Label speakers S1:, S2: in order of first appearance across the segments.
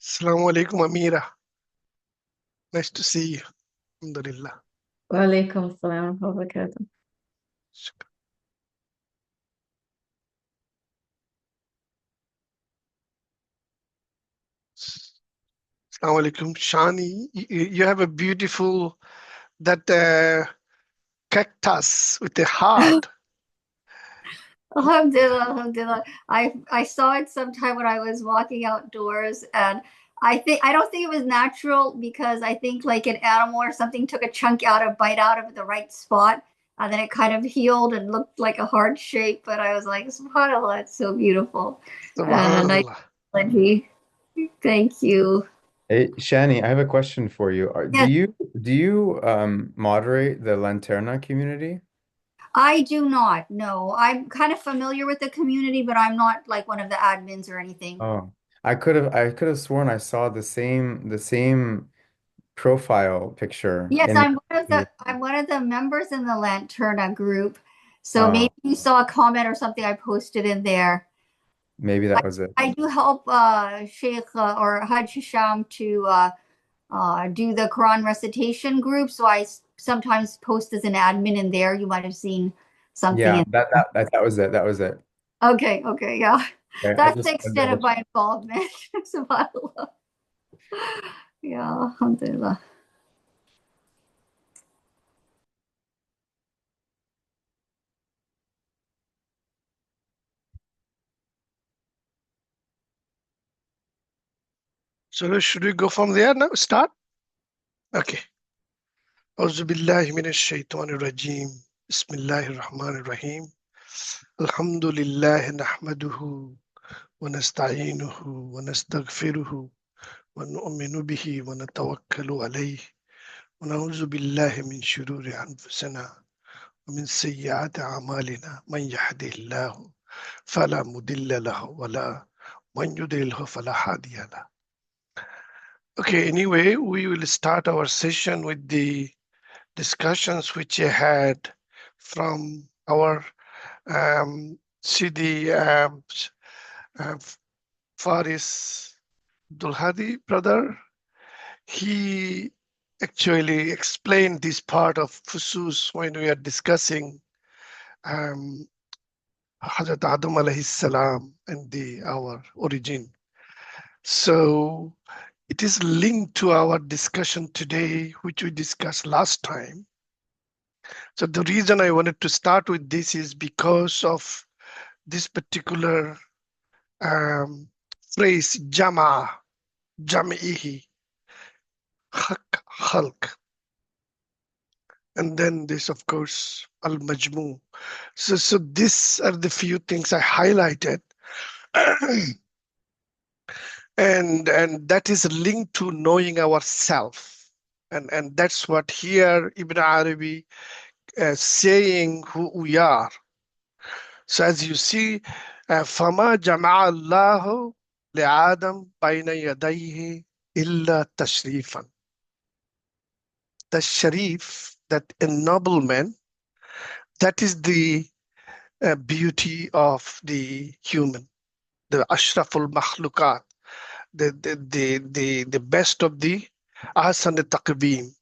S1: Assalamu alaikum, Amira. Nice to see you. Alhamdulillah.
S2: وعليكم السلام ورحمة الله وبركاته.
S1: Shukr. Assalamu alaikum, Shani. You have a beautiful that cactus with a heart.
S2: Alhamdulillah, alhamdulillah. I saw it sometime when I was walking outdoors, and I don't think it was natural because I think like an animal or something took a chunk out, a bite out of the right spot, and then it kind of healed and looked like a heart shape. But I was like, SubhanAllah, it's so beautiful. And I
S1: Subhanallah.
S2: thank you.
S3: Hey, Shani, I have a question for you. Do
S2: Yes,
S3: you moderate the Lanterna community?
S2: I do not. No, I'm kind of familiar with the community, but I'm not like one of the admins or anything.
S3: Oh, I could have sworn I saw the same profile picture
S2: Yes,
S3: in the community.
S2: I'm one of the members in the Lanterna group. So maybe
S3: Oh,
S2: you saw a comment or something I posted in there.
S3: maybe
S2: I,
S3: that was it.
S2: I do help Sheikh or Hajj Hisham to do the Quran recitation group. So sometimes post as an admin in there. You might have seen something
S3: Yeah,
S2: in
S3: that
S2: there.
S3: that that, that was it. That was it.
S2: Okay, okay, yeah.
S3: Okay, I
S2: That's
S3: just
S2: the
S3: wanted to
S2: extent
S3: double
S2: of my
S3: check.
S2: involvement. SubhanAllah. Yeah, alhamdulillah.
S1: So should we go from there now? Start? Okay. أعوذ بالله من الشيطان الرجيم. بسم الله الرحمن الرحيم. الحمد لله نحمده ونستعينه ونستغفره ونؤمن به ونتوكل عليه ونعوذ بالله من شرور أنفسنا ومن سيئات أعمالنا من يهده الله فلا مضل له ولا من يضلله فلا هادي له. Okay, anyway, we will start our session with the discussions which I had from our CD uh, Faris Dulhadi brother. He actually explained this part of Fusus when we are discussing um, Hazrat Adam alayhi salam and our origin. So it is linked to our discussion today, which we discussed last time. So the reason I wanted to start with this is because of this particular um, phrase, jami'ihi, Haqq, Khalq. And then this, of course, al-majmu. So these are the few things I highlighted. and that is linked to knowing ourself. And that's what here Ibn Arabi saying who we are. So as you see, فَمَا جَمَعَ اللَّهُ لِآدَمْ بَيْنَ يَدَيْهِ إِلَّا تَشْرِيفًا. The sharif, that ennoblement, that is the beauty of the human, the ashraful makhlukat, the best of the ahsan taqweem.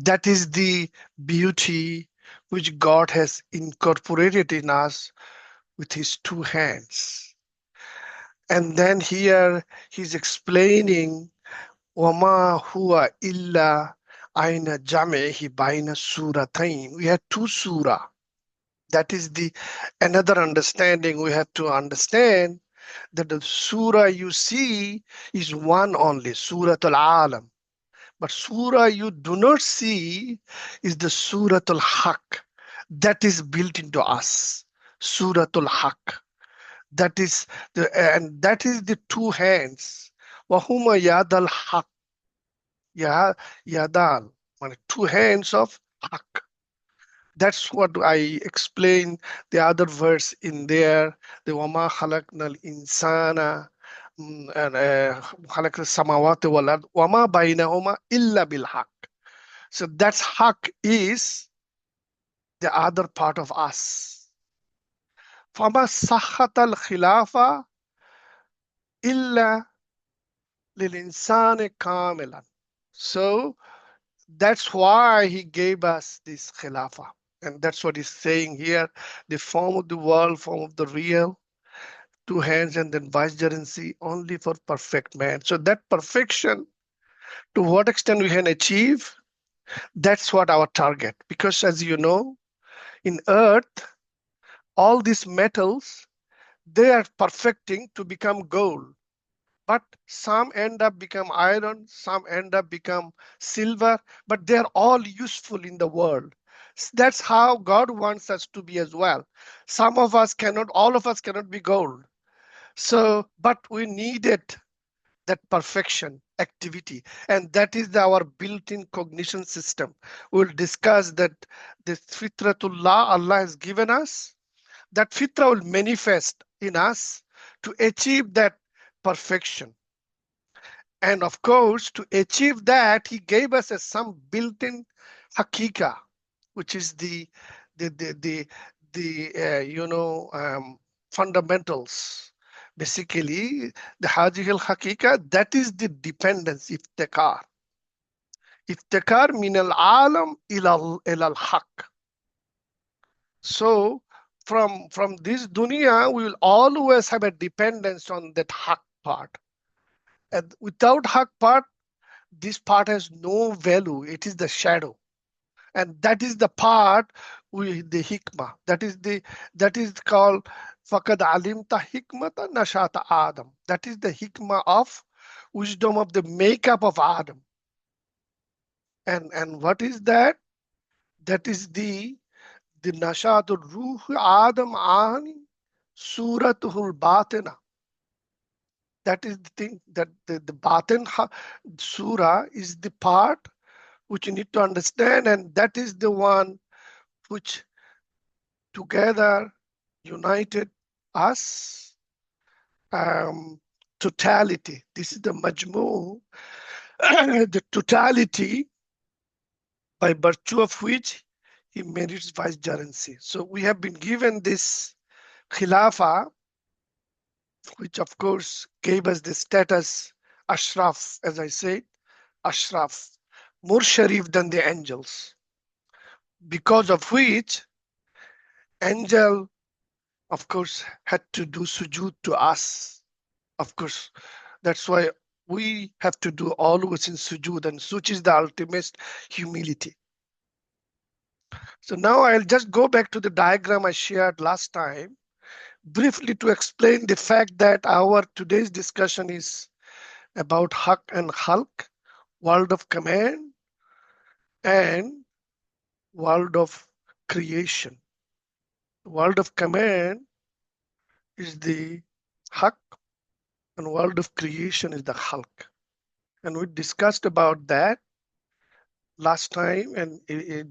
S1: That is the beauty which God has incorporated in us with his two hands. And then here he's explaining wama huwa illa aina jam'ihi baina suratain. We have two surah. That is the another understanding we have to understand, that the surah you see is one only, Surah Al-Alam. But surah you do not see is the Surah Al-Haqq. That is built into us, Surah Al-Haqq. That is the two hands. Wahuma yadal haq, ya yadal, two hands of haq. That's what I explained the other verse in there. The wama khalaqnal insana and khalaq samawati wal ard wama bainahuma illa bil haq. So that's haq is the other part of us. Fama sahhat al khilafa illa لِلْإِنسَانِ كَامِلًا. So that's why he gave us this khilafah. And that's what he's saying here. The form of the world, form of the real, two hands, and then vicegerency only for perfect man. So that perfection, to what extent we can achieve, that's what our target. Because as you know, in earth, all these metals, they are perfecting to become gold. But some end up become iron, some end up become silver, but they're all useful in the world. That's how God wants us to be as well. Some of us cannot, all of us cannot be gold. So, but we needed that perfection activity, and that is our built-in cognition system. We'll discuss that the fitratullah Allah has given us, that fitra will manifest in us to achieve that perfection. And of course, to achieve that, he gave us some built-in hakika, which is the fundamentals. Basically, the hajihil hakika, that is the dependence, iftikar. Iftikar min al-alam ila al-haq. So from this dunya, we will always have a dependence on that haq part. And without haq part, this part has no value. It is the shadow. And that is the part with the hikmah. That is called Fakad alimta hikmata nashata Adam. That is the hikmah of wisdom of the makeup of Adam. And what is that? That is the nashatul ruh Adam ani suratuhul batina. That is the thing, that the batin surah is the part which you need to understand, and that is the one which together united us. Totality. This is the majmu, the totality by virtue of which he merits vicegerency. So we have been given this khilafah, which of course gave us the status Ashraf, as I said, Ashraf, more sharif than the angels, because of which angel, of course, had to do sujood to us. Of course, that's why we have to do always in sujood, and sujood is the ultimate humility. So now I'll just go back to the diagram I shared last time, briefly to explain the fact that our today's discussion is about Haqq and Khalq, world of command and world of creation. World of command is the Haqq and world of creation is the Khalq. And we discussed about that last time, and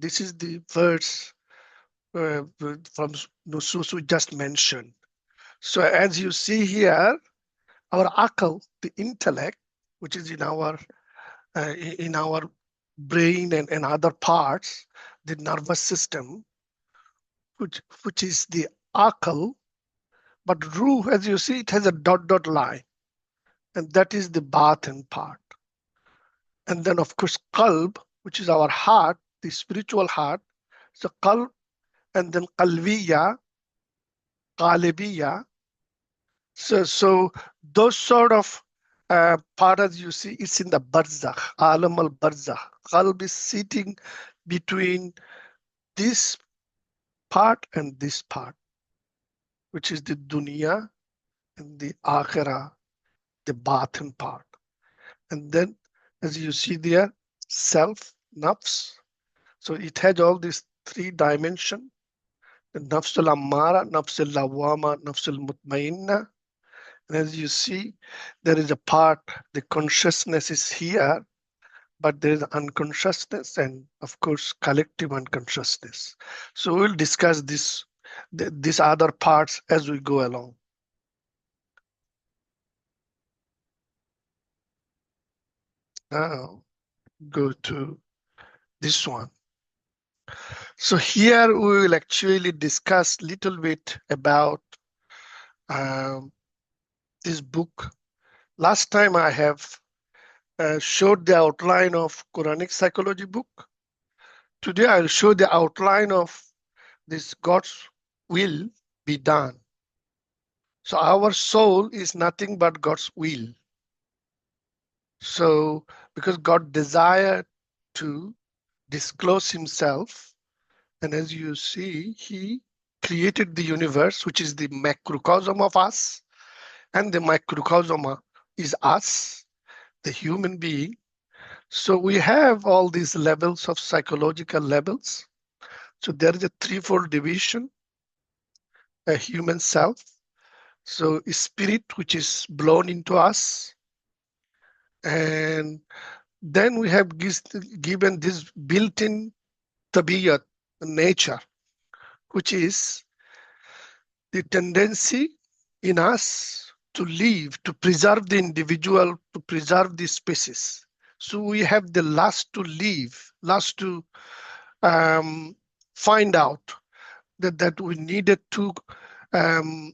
S1: this is the verse from Nusus we just mentioned. So as you see here, our akal, the intellect, which is in our brain and other parts, the nervous system, which is the akal, but ruh, as you see, it has a dot line, and that is the batin part. And then of course qalb, which is our heart, the spiritual heart. So qalb, and then qalbiya, qalibiya. So those sort of parts you see, it's in the barzakh, alam al barzakh. Qalb is sitting between this part and this part, which is the dunya and the akhirah, the batin part. And then as you see there, self, nafs. So it has all these three dimensions: the nafs al-ammara, nafs al-lawwama, nafs al-mutmainna. And as you see, there is a part, the consciousness is here, but there is unconsciousness and of course collective unconsciousness. So we'll discuss these other parts as we go along. Now go to this one. So here we will actually discuss a little bit about this book. Last time I have showed the outline of Quranic psychology book. Today I'll show the outline of this God's will be done. So our soul is nothing but God's will. So because God desired to disclose himself, and as you see, he created the universe, which is the macrocosm of us, and the microcosm is us, the human being. So we have all these levels of psychological levels. So there is a threefold division, a human self. So spirit, which is blown into us. And then we have given this built-in tabiyat, nature, which is the tendency in us to live, to preserve the individual, to preserve the species. So we have the lust to live, lust to find out that we needed to, we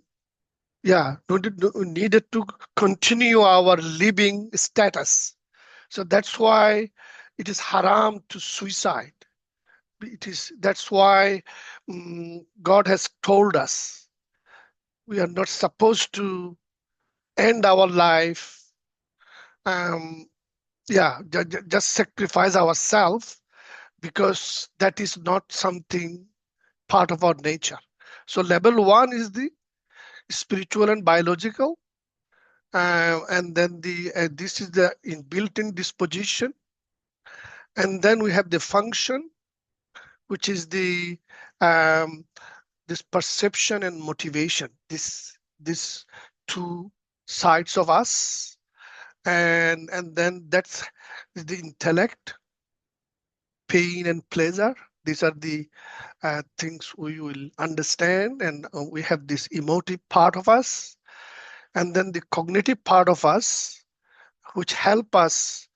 S1: needed to continue our living status. So that's why it is haram to suicide. That's why God has told us we are not supposed to end our life. Just sacrifice ourselves, because that is not something part of our nature. So level one is the spiritual and biological, and then this is the built-in disposition, and then we have the function, which is the this perception and motivation. This two sides of us, and then that's the intellect, pain and pleasure. These are the things we will understand, and we have this emotive part of us, and then the cognitive part of us, which help us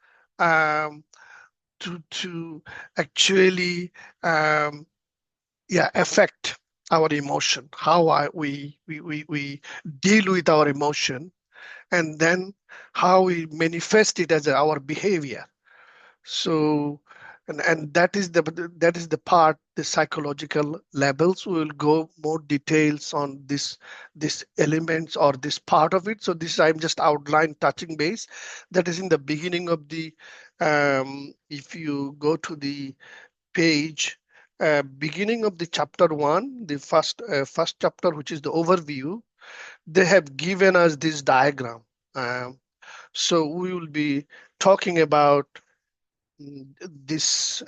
S1: to actually affect our emotion, how we deal with our emotion, and then how we manifest it as our behavior. So, and that is the part, the psychological levels. We will go more details on this elements or this part of it. So this I'm just outline touching base. That is in the beginning of the if you go to the page, beginning of the chapter 1, the first chapter, which is the overview, they have given us this diagram. So we will be talking about this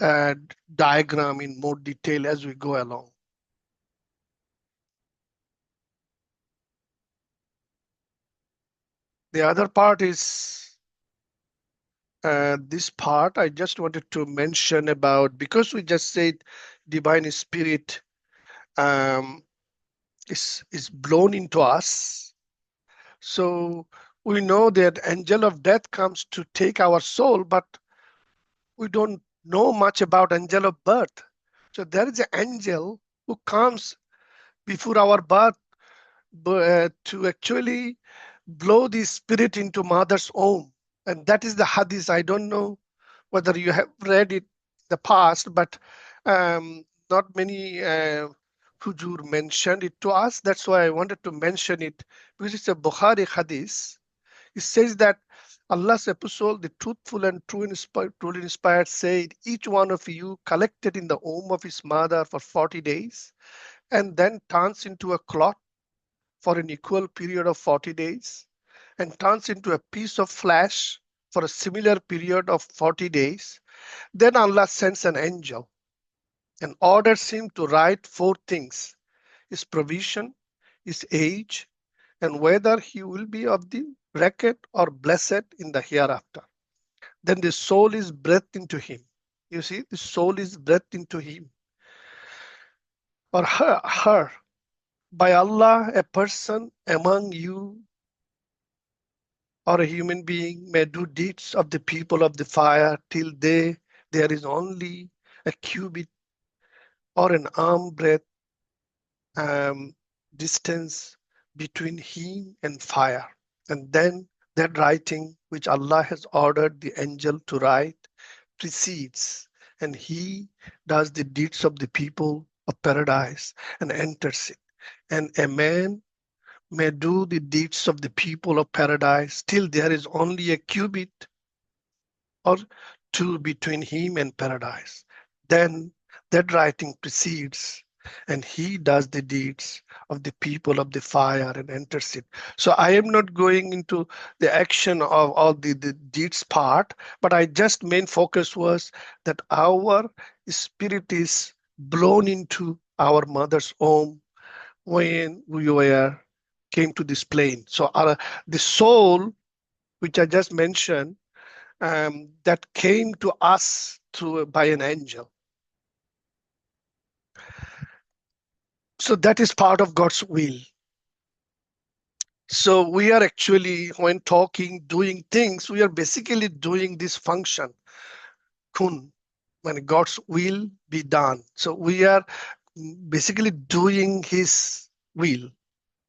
S1: diagram in more detail as we go along. The other part is this part I just wanted to mention about, because we just said divine spirit is blown into us. So we know that angel of death comes to take our soul, but we don't know much about angel of birth. So there is an angel who comes before our birth to actually blow the spirit into mother's womb. And that is the hadith. I don't know whether you have read it in the past, but not many hujur mentioned it to us. That's why I wanted to mention it, because it's a Bukhari hadith. It says that Allah's apostle, the truthful and truly inspired, said, each one of you collected in the womb of his mother for 40 days and then turns into a cloth for an equal period of 40 days and turns into a piece of flesh for a similar period of 40 days. Then Allah sends an angel and orders him to write 4 things: his provision, his age, and whether he will be of the bracket or blessed in the hereafter. Then the soul is breathed into him. You see, the soul is breathed into him or her. By Allah, a person among you or a human being may do deeds of the people of the fire till there is only a cubit or an arm breadth distance between him and fire. And then that writing which Allah has ordered the angel to write precedes, and he does the deeds of the people of paradise and enters it. And a man may do the deeds of the people of paradise till there is only a cubit or two between him and paradise. Then that writing precedes, and he does the deeds of the people of the fire and enters it. So I am not going into the action of all the deeds part, but I just main focus was that our spirit is blown into our mother's womb when we were came to this plane. So the soul, which I just mentioned, that came to us through by an angel. So that is part of God's will. So we are actually, when talking, doing things, we are basically doing this function, kun, when God's will be done. So we are basically doing His will.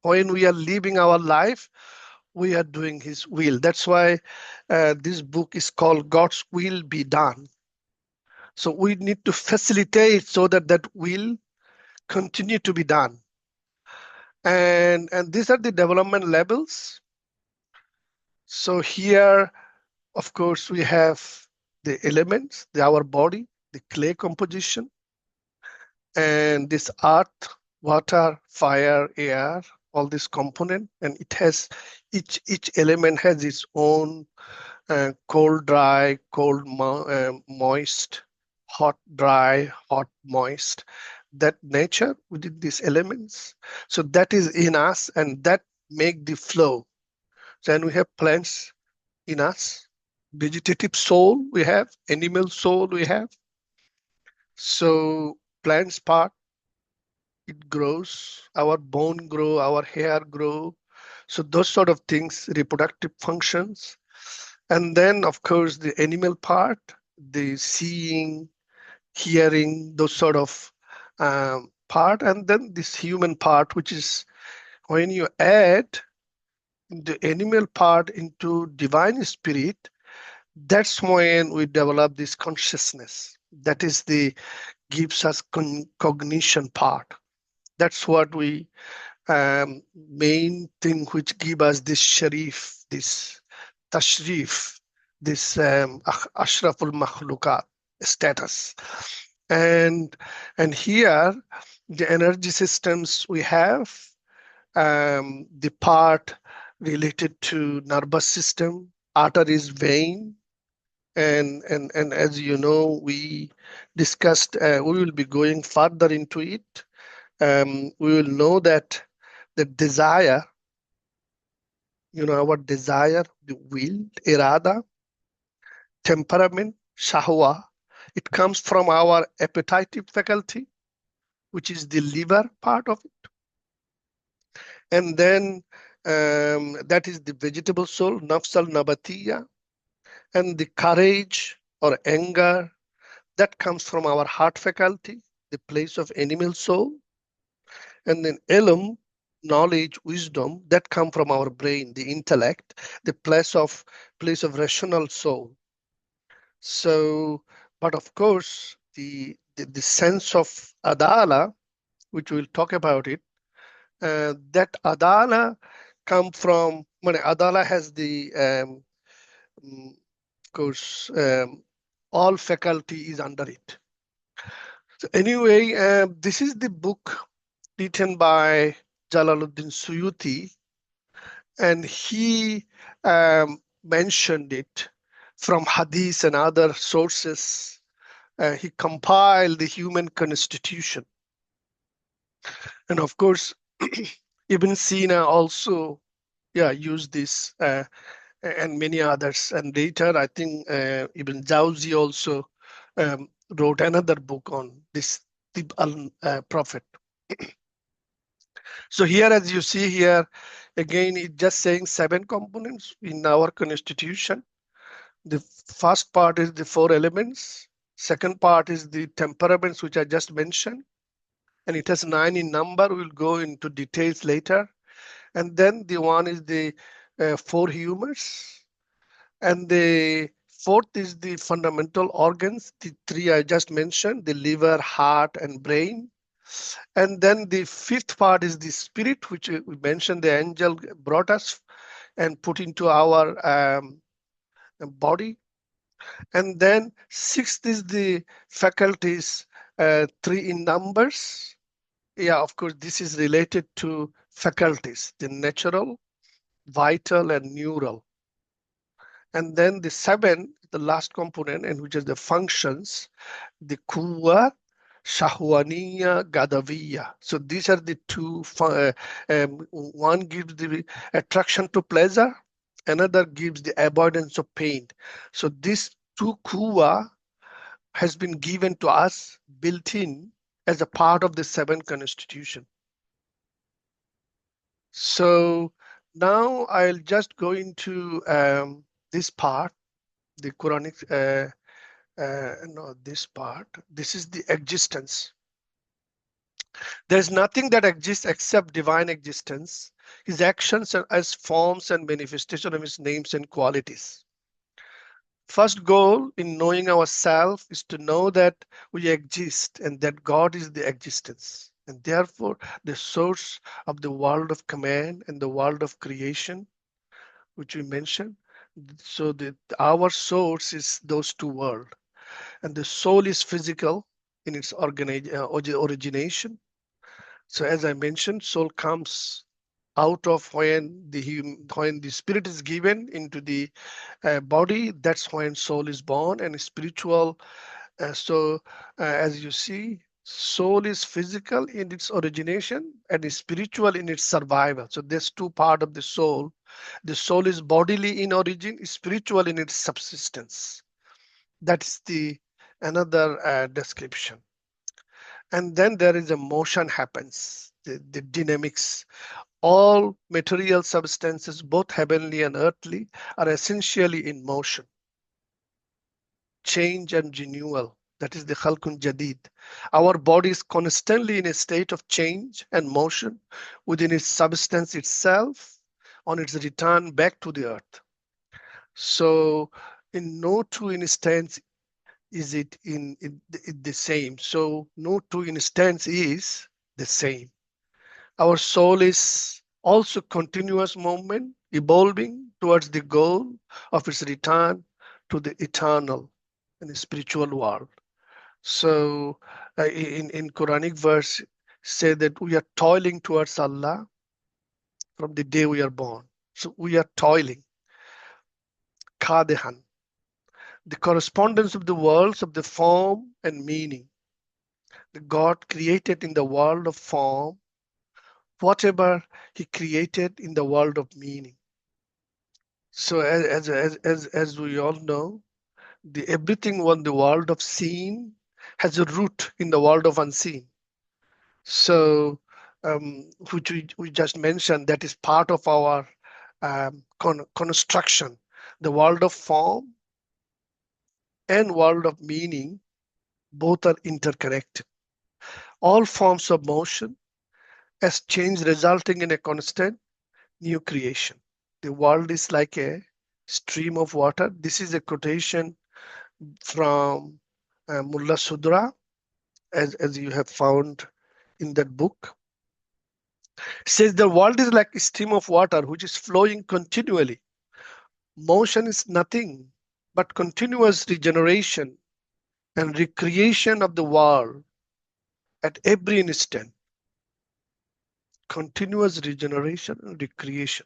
S1: When we are living our life, we are doing His will. That's why this book is called God's Will Be Done. So we need to facilitate so that that will continue to be done. And these are the development levels. So here, of course, we have the elements, our body, the clay composition, and this earth, water, fire, air, all this component, and it has each element has its own cold, dry, cold, moist, hot, dry, hot, moist. That nature within these elements. So that is in us, and that make the flow. Then we have plants in us, vegetative soul we have, animal soul we have. So plants part, it grows, our bone grow, our hair grow. So those sort of things, reproductive functions. And then of course the animal part, the seeing, hearing, those sort of part, and then this human part, which is when you add the animal part into divine spirit, that's when we develop this consciousness. That is the gives us cognition part. That's what we main thing which give us this sharif, this tashrif, this ashraful makhlukat status. And here the energy systems we have, the part related to nervous system, arteries, vein, and as you know, we discussed, we will be going further into it. We will know that the desire, our desire, the will, irada, temperament, shahwa, it comes from our appetitive faculty, which is the liver part of it. And then that is the vegetable soul, nafs al-nabatiya, and the courage or anger, that comes from our heart faculty, the place of animal soul. And then ilm, knowledge, wisdom, that come from our brain, the intellect, the place of rational soul. So, but of course, the sense of adala, which we'll talk about it, that adala come from, adala has the, of course, all faculty is under it. So anyway, this is the book written by Jalaluddin Suyuti, and he mentioned it from Hadith and other sources. He compiled the human constitution. And of course, Ibn Sina also used this, and many others. And later, I think Ibn Jawzi also wrote another book on this Tib al-Prophet. So here, as you see here, again, it's just saying 7 components in our constitution. The first part is the 4 elements. Second part is the temperaments, which I just mentioned. And it has 9 in number. We'll go into details later. And then the one is the four humors, and the fourth is the fundamental organs, the three I just mentioned, the liver, heart, and brain. And then the fifth part is the spirit, which we mentioned the angel brought us and put into our body. And then sixth is the faculties, three in numbers. Yeah, of course, this is related to faculties, the natural, vital, and neural. And then the seven, the last component, and which is the functions, the kuwa, shahwaniya, gadaviya. So these are the two. One gives the attraction to pleasure, another gives the avoidance of pain. So this two kuwa has been given to us, built in as a part of the seven constitution. So now I'll just go into this part, the Quranic, no, this part. This is the existence. There's nothing that exists except divine existence. His actions are as forms and manifestation of his names and qualities. First goal in knowing ourselves is to know that we exist and that God is the existence, and therefore the source of the world of command and the world of creation, which we mentioned. So that our source is those two worlds, and the soul is physical in its origination. So as I mentioned, soul comes out of when the spirit is given into the body. That's when soul is born, and spiritual. As you see, soul is physical in its origination and is spiritual in its survival. So there's two part of the soul. The soul is bodily in origin, spiritual in its subsistence. That's the another description. And then there is a motion happens, the dynamics. All material substances, both heavenly and earthly, are essentially in motion, change and renewal. That is the Halqun Zadid. Our body is constantly in a state of change and motion within its substance itself on its return back to the earth. So in no two instance is it in the same. So no two instance is the same. Our soul is also continuous movement, evolving towards the goal of its return to the eternal and the spiritual world. So in Quranic verse say that we are toiling towards Allah from the day we are born. So we are toiling. Kadehan, the correspondence of the worlds of the form and meaning. The God created in the world of form whatever he created in the world of meaning. So as we all know, the everything on the world of seen has a root in the world of unseen. So which we just mentioned, that is part of our construction. The world of form and world of meaning both are interconnected. All forms of motion as change resulting in a constant new creation. The world is like a stream of water. This is a quotation from Mullah Sudra, as you have found in that book. It says the world is like a stream of water which is flowing continually. Motion is nothing but continuous regeneration and recreation of the world at every instant. Continuous regeneration and recreation.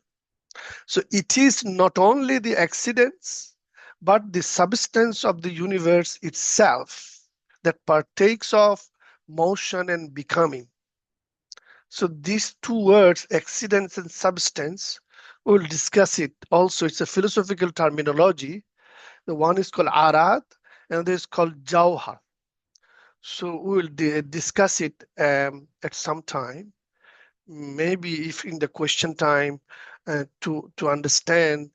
S1: So it is not only the accidents, but the substance of the universe itself that partakes of motion and becoming. So these two words, accidents and substance, we'll discuss it also. It's a philosophical terminology. The one is called arad, and this is called jawhar. So we'll discuss it at some time. Maybe if in the question time to understand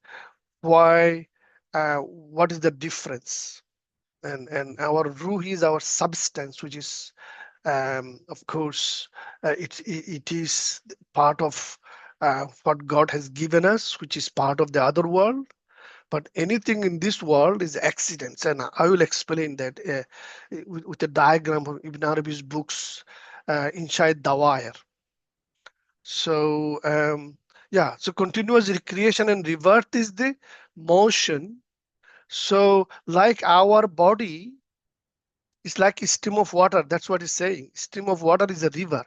S1: why, what is the difference? And our ruh is our substance, which is, of course, it is part of what God has given us, which is part of the other world. But anything in this world is accidents, and I will explain that with a diagram from Ibn Arabi's books, Inside Dawair. So yeah, so continuous recreation and rebirth is the motion. So like our body is like a stream of water. That's what it's saying. Stream of water is a river.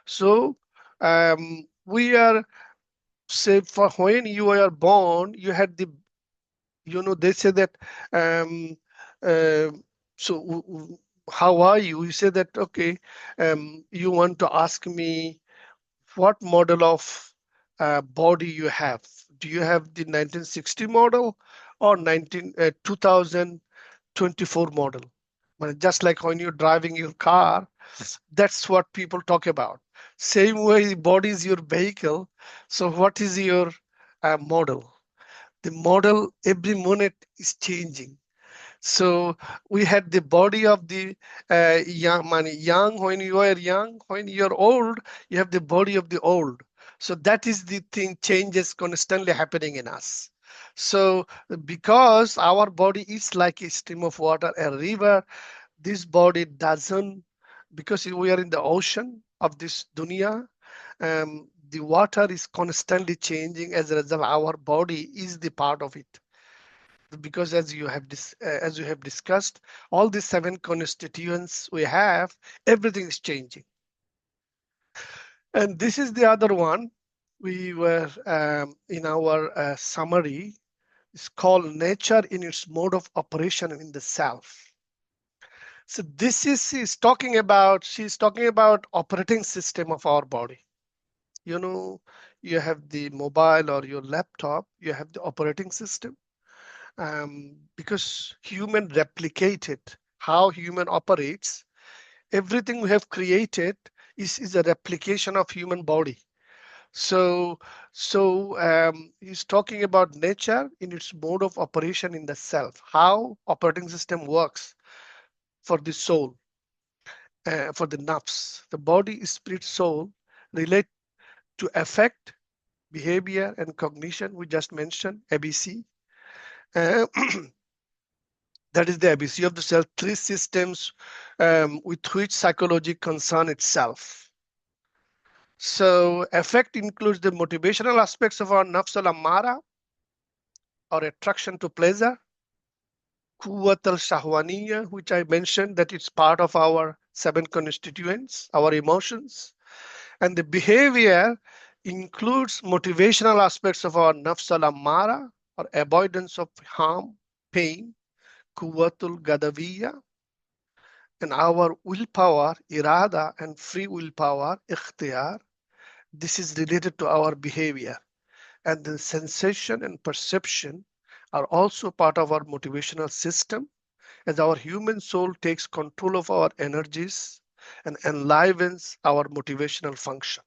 S1: So we are, say, for when you are born, you had the, they say that, um, uh, so how are you? You say that, okay, you want to ask me what model of body you have. Do you have the 1960 model or 2024 model? Well, just like when you're driving your car, that's what people talk about. Same way, body is your vehicle. So what is your model? The model every minute is changing. So we had the body of the young when you are young, when you're old, you have the body of the old. So that is the thing, changes constantly happening in us. So because our body is like a stream of water, a river, this body doesn't, because we are in the ocean of this dunya, the water is constantly changing. As a result, our body is the part of it, because as you have discussed, all these 7 constituents we have, everything is changing. And this is the other one we were in our summary. It's called nature in its mode of operation in the self. So this is she's talking about operating system of our body. You have the mobile or your laptop, you have the operating system, because human replicated how human operates. Everything we have created is a replication of human body. So he's talking about nature in its mode of operation in the self, how operating system works for the soul, for the nafs. The body, spirit, soul relate to affect, behavior, and cognition. We just mentioned ABC. Uh, That is the ABC of the self, 3 systems with which psychology concern itself. So affect includes the motivational aspects of our nafs al-ammara, or attraction to pleasure, quwwat al-shahwaniyya, which I mentioned that it's part of our 7 constituents, our emotions. And the behavior includes motivational aspects of our nafs al-ammara, or avoidance of harm, pain, quwwatul gadawiyya, and our willpower, irada, and free willpower, ikhtiyar. This is related to our behavior. And the sensation and perception are also part of our motivational system, as our human soul takes control of our energies and enlivens our motivational function.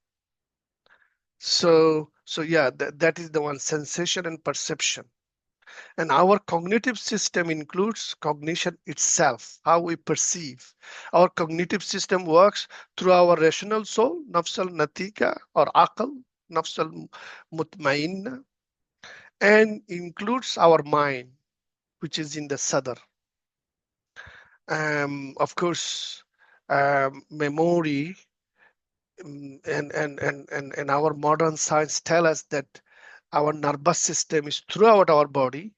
S1: So yeah, that is the one, sensation and perception. And our cognitive system includes cognition itself, how we perceive. Our cognitive system works through our rational soul, nafs al-natika, or aql, nafs al-mutmainna, and includes our mind, which is in the sadr. Of course, memory, and our modern science tell us that our nervous system is throughout our body,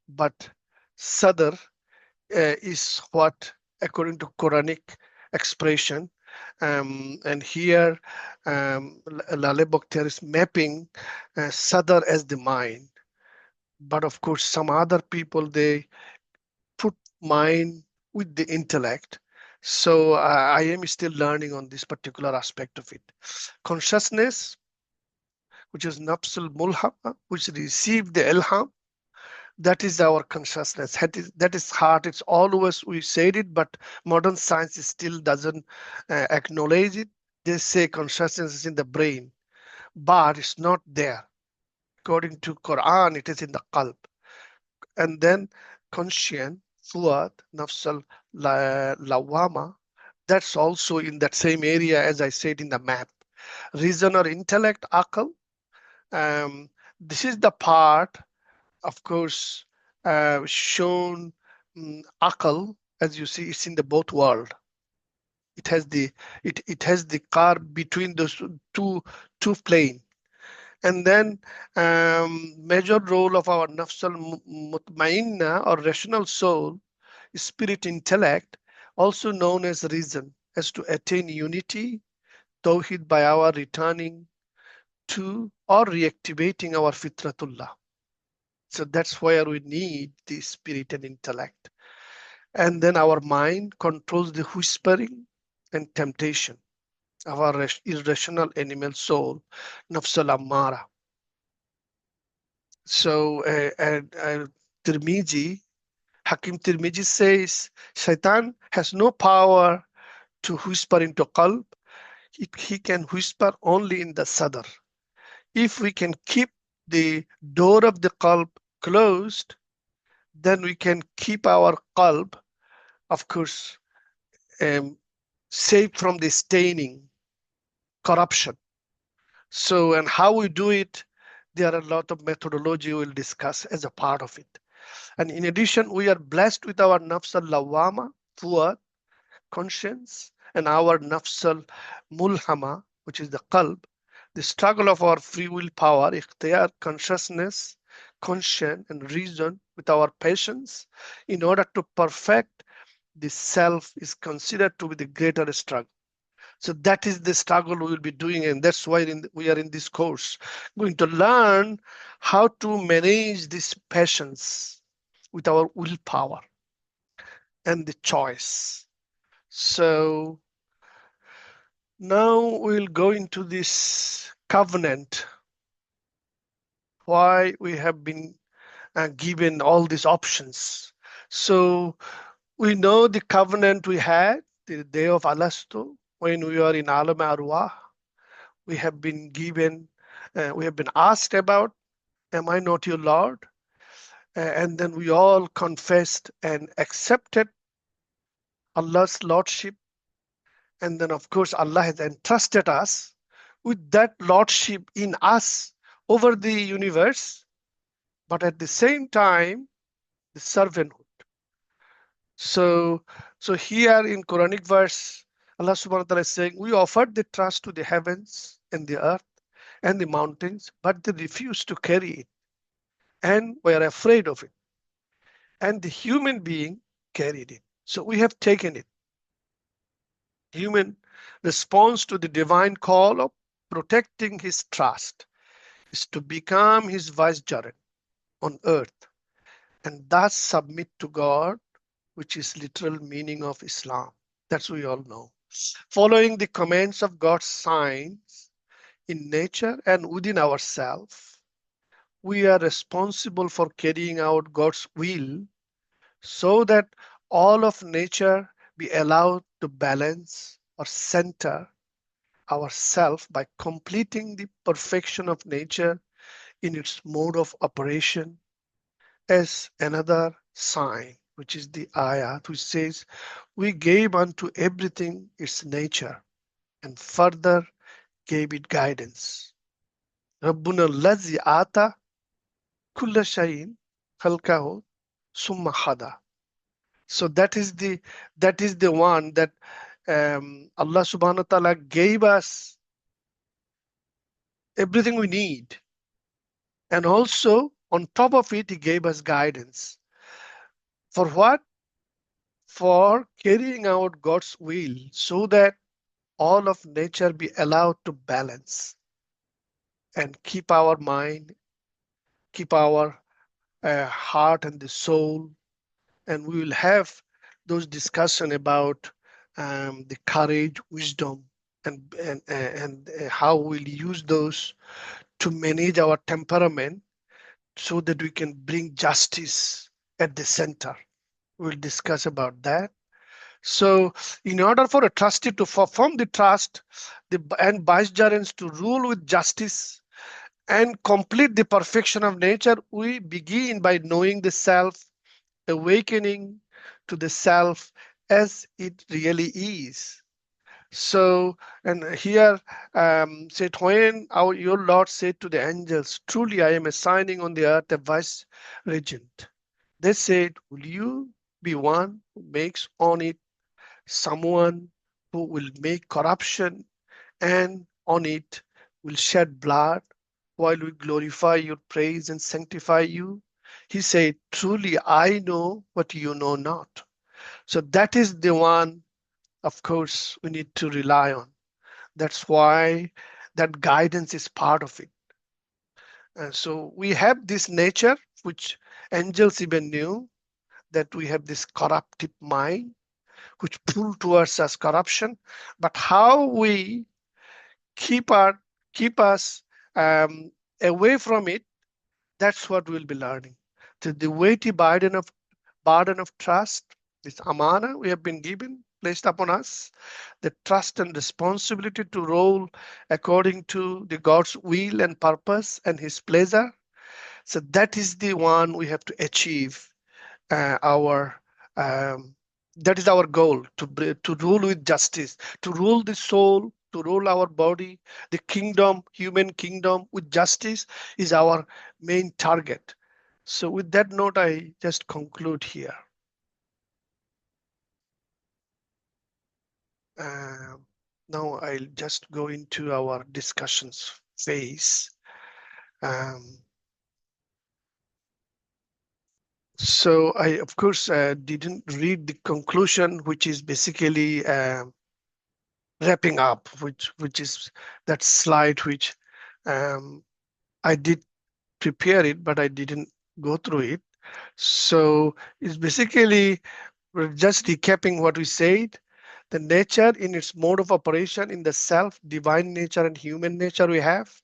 S1: but sadr is what, according to Quranic expression, and here Lale Bakhtiar is mapping sadr as the mind. But of course, some other people, they put mind with the intellect. So I am still learning on this particular aspect of it. Consciousness, which is nafsul mulhama, which received the ilham, that is our consciousness. That is heart. It's always, we said it, but modern science still doesn't acknowledge it. They say consciousness is in the brain, but it's not there. According to Quran, it is in the qalb. And then conscient, fuad, nafsal lawama, that's also in that same area as I said in the map. Reason or intellect, akal, This is the part, of course, shown Aql, as you see, it's in the both world. It has the car between those two plane. And then major role of our nafs al-mutmainna or rational soul, spirit intellect, also known as reason, as to attain unity, tawhid, by our returning to or reactivating our fitratullah. So that's where we need the spirit and intellect. And then our mind controls the whispering and temptation of our irrational animal soul, nafs al-ammara. So, Tirmizi, Hakim Tirmizi says, Shaitan has no power to whisper into qalb. He can whisper only in the sadr. If we can keep the door of the qalb closed, then we can keep our qalb, of course, safe from the staining, corruption. So, and how we do it, there are a lot of methodology we'll discuss as a part of it. And in addition, we are blessed with our nafs al-lawama, fuad, conscience, and our nafs al-mulhama, which is the qalb, the struggle of our free will power, ikhtiyar, consciousness, conscience, and reason with our patience in order to perfect the self is considered to be the greater struggle. So that is the struggle we will be doing, and that's why we are in this course, going to learn how to manage this patience with our willpower and the choice. So now we'll go into this covenant, why we have been given all these options. So we know the covenant we had the day of Alasto, when we are in Alam Arwah. We have been given, we have been asked about, am I not your Lord? And then we all confessed and accepted Allah's Lordship. And then, of course, Allah has entrusted us with that Lordship in us over the universe, but at the same time, the servanthood. So here in Quranic verse, Allah subhanahu wa ta'ala is saying, we offered the trust to the heavens and the earth and the mountains, but they refused to carry it and were afraid of it. And the human being carried it. So we have taken it. Human response to the divine call of protecting his trust is to become his vicegerent on earth and thus submit to God, which is literal meaning of Islam. That's we all know. Following the commands of God's signs in nature and within ourselves, we are responsible for carrying out God's will so that all of nature be allowed to balance or center ourselves by completing the perfection of nature in its mode of operation, as another sign, which is the ayat, which says, we gave unto everything its nature and further gave it guidance. Rabbuna allazi ata kulla shayin khalqahu summa hada. So that is the one that Allah subhanahu wa ta'ala gave us everything we need. And also on top of it, he gave us guidance. For what? For carrying out God's will so that all of nature be allowed to balance and keep our mind, keep our heart and the soul. And we will have those discussion about the courage, wisdom, and how we'll use those to manage our temperament so that we can bring justice at the center. We'll discuss about that. So in order for a trustee to perform the trust and vicegerents to rule with justice and complete the perfection of nature, we begin by knowing the self, awakening to the self as it really is. So, and here, said, when your Lord said to the angels, truly I am assigning on the earth a vice regent. They said, will you be one who makes on it someone who will make corruption and on it will shed blood while we glorify your praise and sanctify you? He said, truly I know what you know not. So that is the one, of course, we need to rely on. That's why that guidance is part of it. So we have this nature, which angels even knew, that we have this corruptive mind, which pull towards us corruption. But how we keep our keep us away from it, that's what we'll be learning. So the weighty burden of trust, this amana we have been given, placed upon us, the trust and responsibility to roll according to the God's will and purpose and His pleasure. So that is the one we have to achieve. Our that is our goal, to rule with justice, to rule the soul, to rule our body, the kingdom, human kingdom with justice is our main target. So with that note, I just conclude here. Um, Now I'll just go into our discussions phase. Um, so I, of course, didn't read the conclusion, which is basically wrapping up, which is that slide which um, I did prepare it, but I didn't go through it. So it's basically we're just recapping what we said. The nature in its mode of operation in the self, divine nature and human nature we have.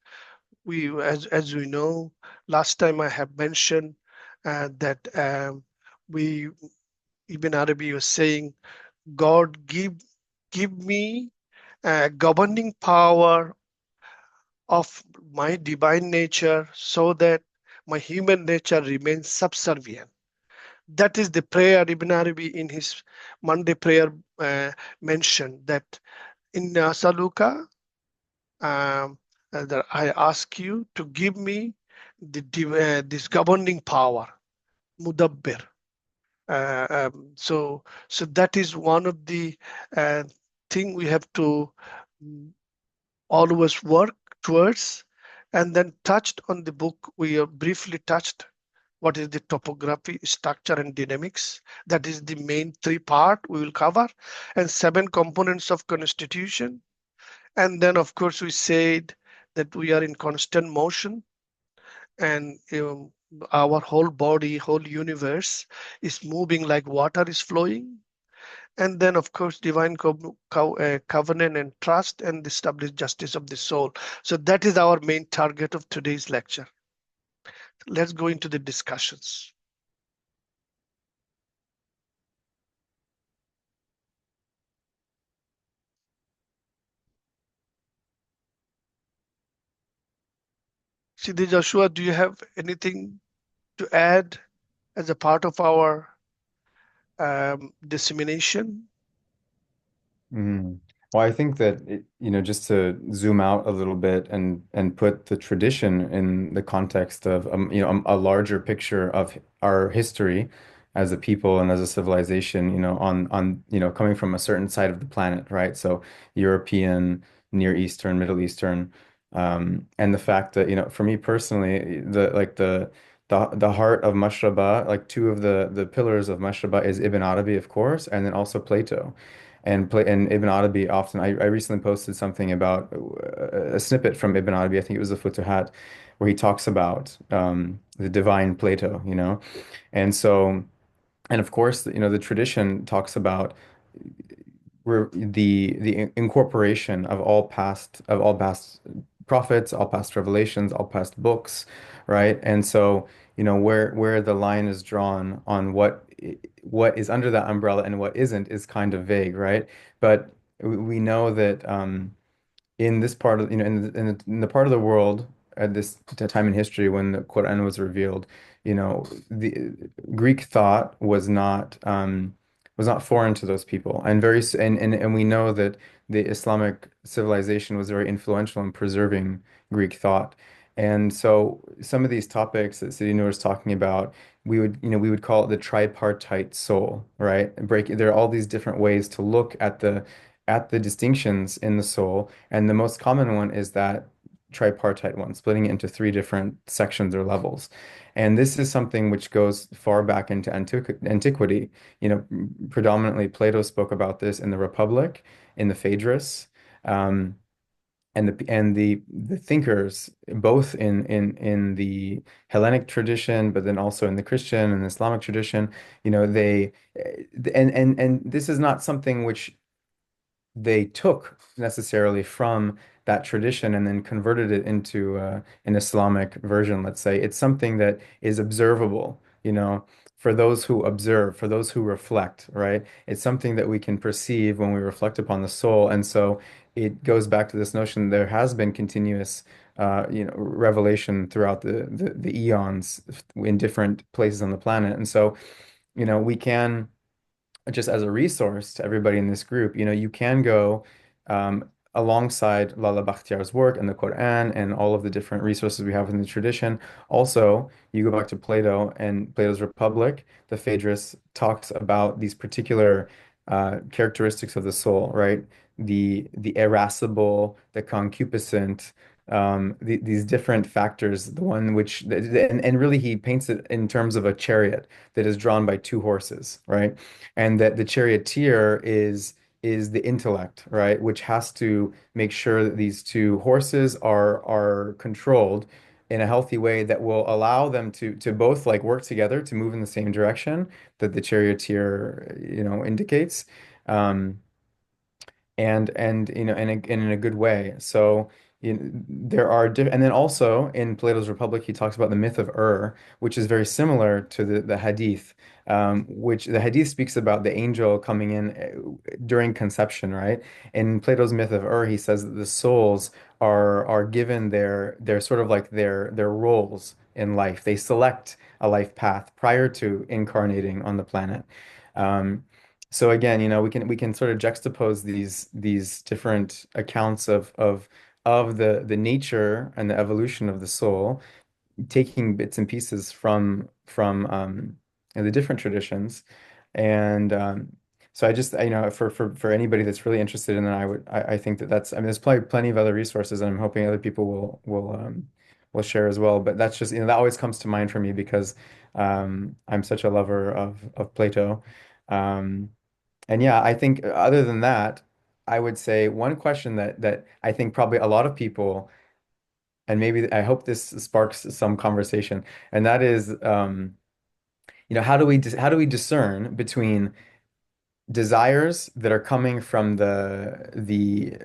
S1: As we know, last time I have mentioned that we Ibn Arabi was saying, God give me governing power of my divine nature so that my human nature remains subservient. That is the prayer Ibn Arabi in his Monday prayer mentioned that in Saluka, that I ask you to give me this governing power, Mudabbir. So that is one of the uh, thing we have to mm, always work towards. And then touched on the book, we briefly touched what is the topography, structure, and dynamics. That is the main three part we will cover, and 7 components of constitution. And then, of course, we said that we are in constant motion, and our whole body, whole universe is moving like water is flowing. And then, of course, divine covenant and trust and the established justice of the soul. So that is our main target of today's lecture. Let's go into the discussions. Siddhi Joshua, do you have anything to add as a part of our dissemination?
S3: Mm. Well, I think that just to zoom out a little bit and put the tradition in the context of a larger picture of our history as a people and as a civilization, on coming from a certain side of the planet, right? So European, Near Eastern, Middle Eastern, and the fact that, for me personally, the heart of Mashraba, like two of the pillars of Mashraba is Ibn Arabi, of course, and then also Plato. And Ibn Arabi often, I recently posted something about a snippet from Ibn Arabi, I think it was the Futuhat, where he talks about the divine Plato, and so, and of course, the tradition talks about the incorporation of all past prophets, all past revelations, all past books, right? And so, where the line is drawn on what is under that umbrella and what isn't is kind of vague, right? But we know that in this part of, in the part of the world at this time in history when the Quran was revealed, the Greek thought was not foreign to those people, and and we know that the Islamic civilization was very influential in preserving Greek thought. And so some of these topics that City Noor is talking about, we would call it the tripartite soul, right? There are all these different ways to look at the distinctions in the soul, and the most common one is that tripartite one, splitting it into three different sections or levels. And this is something which goes far back into antiquity. Predominantly Plato spoke about this in the Republic, in the Phaedrus. Um, and the thinkers both in the Hellenic tradition, but then also in the Christian and Islamic tradition, they and this is not something which they took necessarily from that tradition and then converted it into an Islamic version, let's say. It's something that is observable, for those who observe, for those who reflect, right? It's something that we can perceive when we reflect upon the soul. And so it goes back to this notion there has been continuous revelation throughout the eons in different places on the planet. And so, we can just as a resource to everybody in this group, you can go um, alongside Lala Bakhtiar's work and the Quran and all of the different resources we have in the tradition. Also, you go back to Plato and Plato's Republic. The Phaedrus talks about these particular characteristics of the soul, right? The irascible, the concupiscent, these different factors, the one which, and really he paints it in terms of a chariot that is drawn by two horses, right? And that the charioteer is the intellect, right? Which has to make sure that these two horses are controlled in a healthy way that will allow them to both like work together to move in the same direction that the charioteer, indicates. Um, and in a good way. So there are and then also in Plato's Republic he talks about the myth of Ur, which is very similar to the Hadith, which the Hadith speaks about the angel coming in during conception, right? In Plato's myth of Ur, he says that the souls are given their sort of like their roles in life. They select a life path prior to incarnating on the planet. Um, so again, we can sort of juxtapose these different accounts of the nature and the evolution of the soul, taking bits and pieces from the different traditions, and so I just for anybody that's really interested in that, I think I mean there's probably plenty of other resources, and I'm hoping other people will share as well. But that's just that always comes to mind for me because I'm such a lover of Plato. Um, and yeah, I think other than that, I would say one question that I think probably a lot of people, and maybe I hope this sparks some conversation, and that is, how do we discern between desires that are coming from the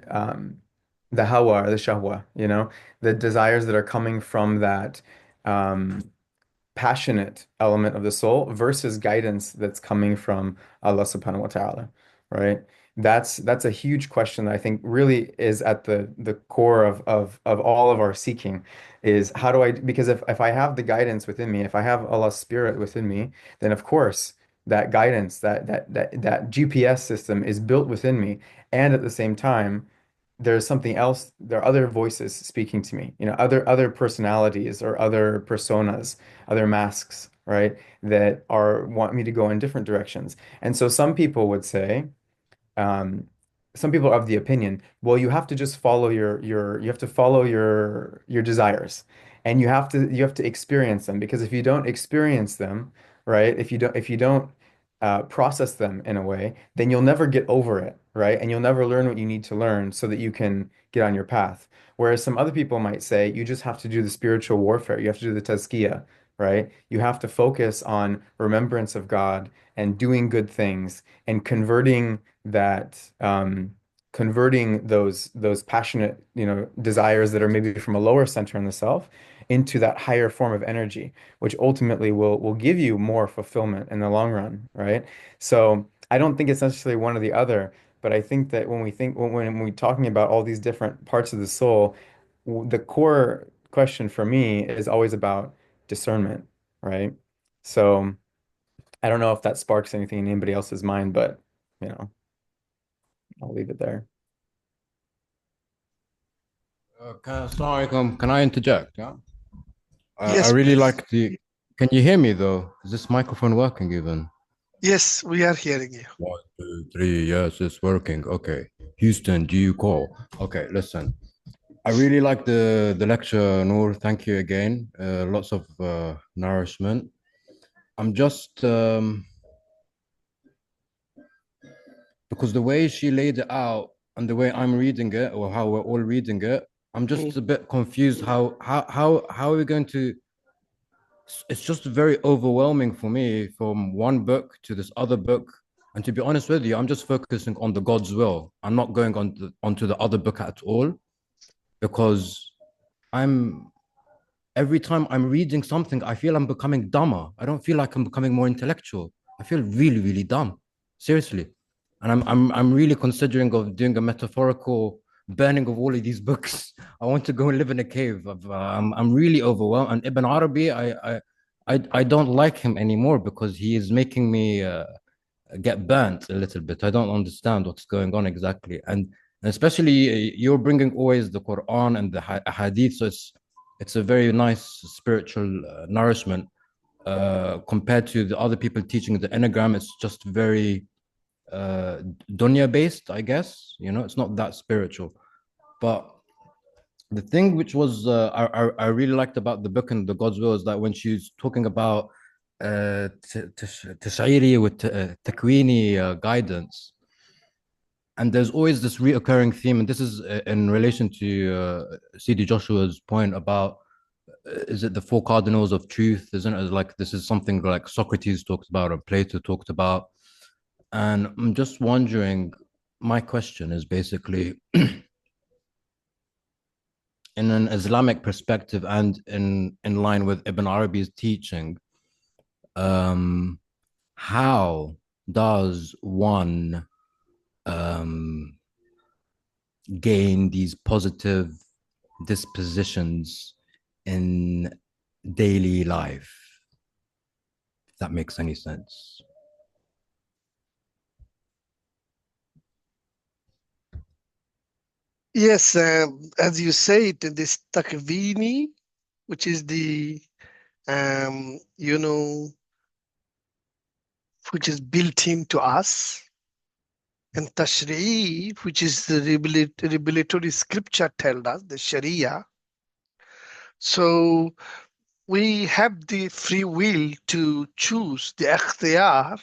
S3: hawa or the shahwa, the desires that are coming from that um, passionate element of the soul versus guidance that's coming from Allah subhanahu wa ta'ala, right? That's a huge question that I think really is at the core of all of our seeking is how do I because if I have the guidance within me, if I have Allah's spirit within me, then of course that guidance, that GPS system is built within me. And at the same time, there's something else, there are other voices speaking to me, other personalities or other personas, other masks, right, that are want me to go in different directions. And so um, some people are of the opinion, well, you have to just follow you have to follow your desires, and you have to experience them because if you don't experience them, right, if you don't process them in a way, then you'll never get over it, right, and you'll never learn what you need to learn so that you can get on your path. Whereas some other people might say you just have to do the spiritual warfare, you have to do the tazkiyah, right? You have to focus on remembrance of God and doing good things and converting those passionate, desires that are maybe from a lower center in the self into that higher form of energy, which ultimately will give you more fulfillment in the long run, right? So I don't think it's necessarily one or the other, but I think that when we're talking about all these different parts of the soul, the core question for me is always about discernment, right? So I don't know if that sparks anything in anybody else's mind, but I'll leave it there.
S4: Can I interject? Yeah. I
S1: Yes,
S4: really
S1: please.
S4: like the. Can you hear me though? Is this microphone working even?
S1: Yes, we are hearing you.
S4: 1, 2, 3. Yes, it's working. Okay. Houston, do you call? Okay, listen. I really like the lecture, Noor. Thank you again. Lots of nourishment. I'm just because the way she laid it out and the way I'm reading it, or how we're all reading it, I'm just a bit confused. How are we going to? It's just very overwhelming for me from one book to this other book. And to be honest with you, I'm just focusing on the God's will. I'm not going onto the other book at all because I'm every time I'm reading something, I feel I'm becoming dumber. I don't feel like I'm becoming more intellectual. I feel really, really dumb. Seriously. And I'm really considering of doing a metaphorical burning of all of these books. I want to go and live in a cave. I'm really overwhelmed. And Ibn Arabi, I don't like him anymore because he is making me get burnt a little bit. I don't understand what's going on exactly. And especially you're bringing always the Quran and the Hadith, so it's a very nice spiritual nourishment compared to the other people teaching the Enneagram. It's just very dunya based, I guess. It's not that spiritual. But the thing which was I really liked about the book and the God's will is that when she's talking about تشعيري والتكويني guidance, and there's always this reoccurring theme, and this is in relation to C.D. Joshua's point about is it the four cardinals of truth? Isn't it like this is something like Socrates talked about or Plato talked about? And I'm just wondering, my question is basically in an Islamic perspective and in line with Ibn Arabi's teaching, how does one gain these positive dispositions in daily life? If that makes any sense.
S1: Yes, as you say it, this takvini, which is the, which is built into us, and tashri'i, which is the revelatory scripture tells us, the sharia. So we have the free will to choose the ikhtiyar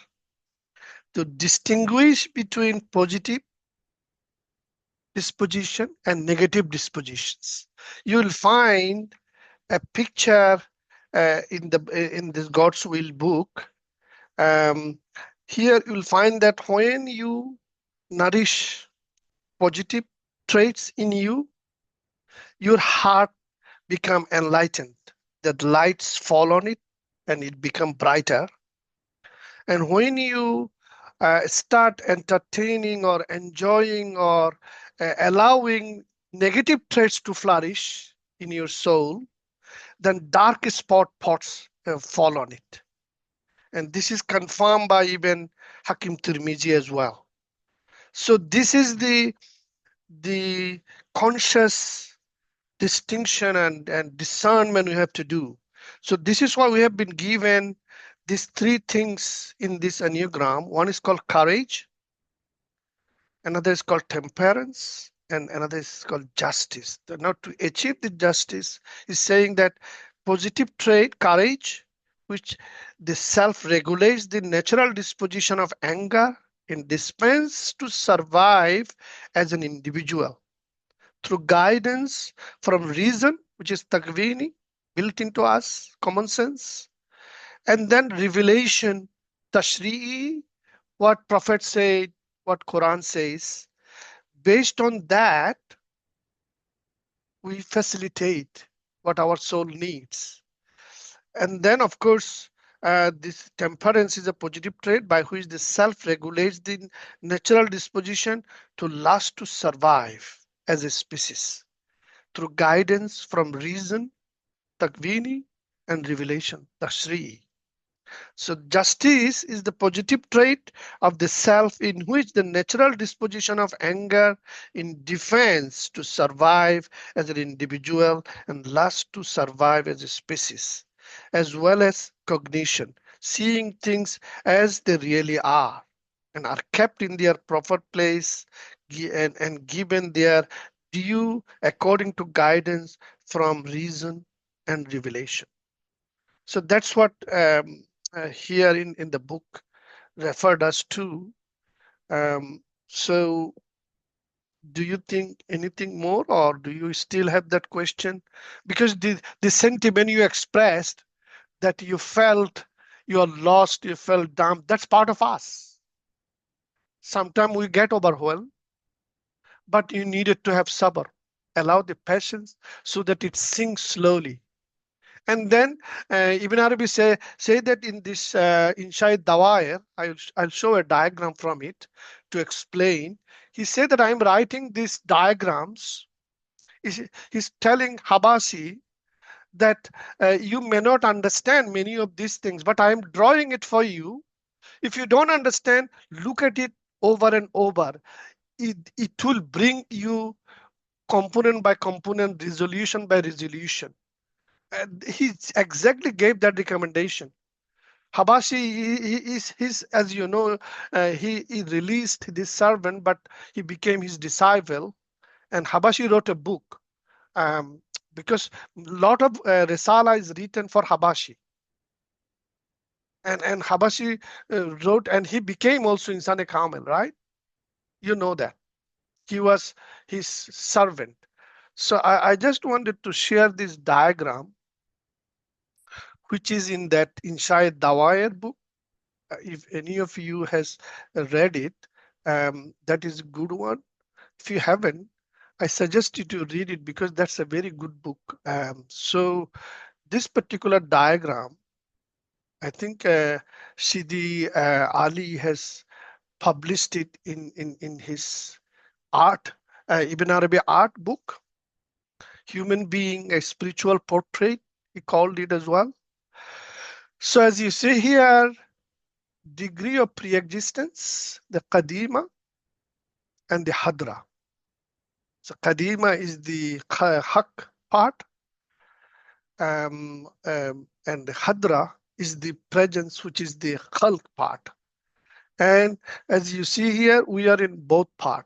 S1: to distinguish between positive disposition and negative dispositions. You will find a picture in this God's Will book. Here you will find that when you nourish positive traits in you, your heart become enlightened. The lights fall on it and it become brighter. And when you start entertaining or enjoying or allowing negative traits to flourish in your soul, then dark spots fall on it. And this is confirmed by even Hakim Tirmizi as well. So this is the conscious distinction and discernment we have to do. So this is why we have been given these three things in this Enneagram. One is called courage, another is called temperance, and another is called justice. Now to achieve the justice is saying that positive trait, courage, which the self regulates the natural disposition of anger and dispense to survive as an individual through guidance from reason, which is takvini, built into us, common sense, and then revelation, tashri'i, what Prophet said, what Quran says. Based on that, we facilitate what our soul needs. And then, of course, this temperance is a positive trait by which the self regulates the natural disposition to last to survive as a species through guidance from reason, takvini, and revelation, tashri'i. So justice is the positive trait of the self in which the natural disposition of anger in defense to survive as an individual and lust to survive as a species, as well as cognition, seeing things as they really are and are kept in their proper place and given their due according to guidance from reason and revelation. So that's what here in the book referred us to. So do you think anything more, or do you still have that question? Because the sentiment you expressed, that you felt you are lost, you felt dumb, that's part of us. Sometimes we get overwhelmed, but you needed to have sabr, allow the patience so that it sinks slowly. And then Ibn Arabi say that in this Insha'id Dawair, I'll show a diagram from it to explain. He said that I'm writing these diagrams. He's telling Habasi that you may not understand many of these things, but I'm drawing it for you. If you don't understand, look at it over and over. It will bring you component by component, resolution by resolution. He exactly gave that recommendation. Habashi, he's, as you know, he released this servant, but he became his disciple. And Habashi wrote a book um, because a lot of Risala is written for Habashi. And Habashi wrote, and he became also Insan Kamil, right? You know that. He was his servant. So I just wanted to share this diagram, which is in that Insha'id Dawair book. If any of you has read it, that is a good one. If you haven't, I suggest you to read it because that's a very good book. So this particular diagram, I think Sidi Ali has published it in his art, Ibn Arabi art book, Human Being, a Spiritual Portrait, he called it as well. So as you see here, degree of pre-existence, the Qadima and the Hadra. So Qadima is the Haqq part, and the Hadra is the presence, which is the Khalq part. And as you see here, we are in both part.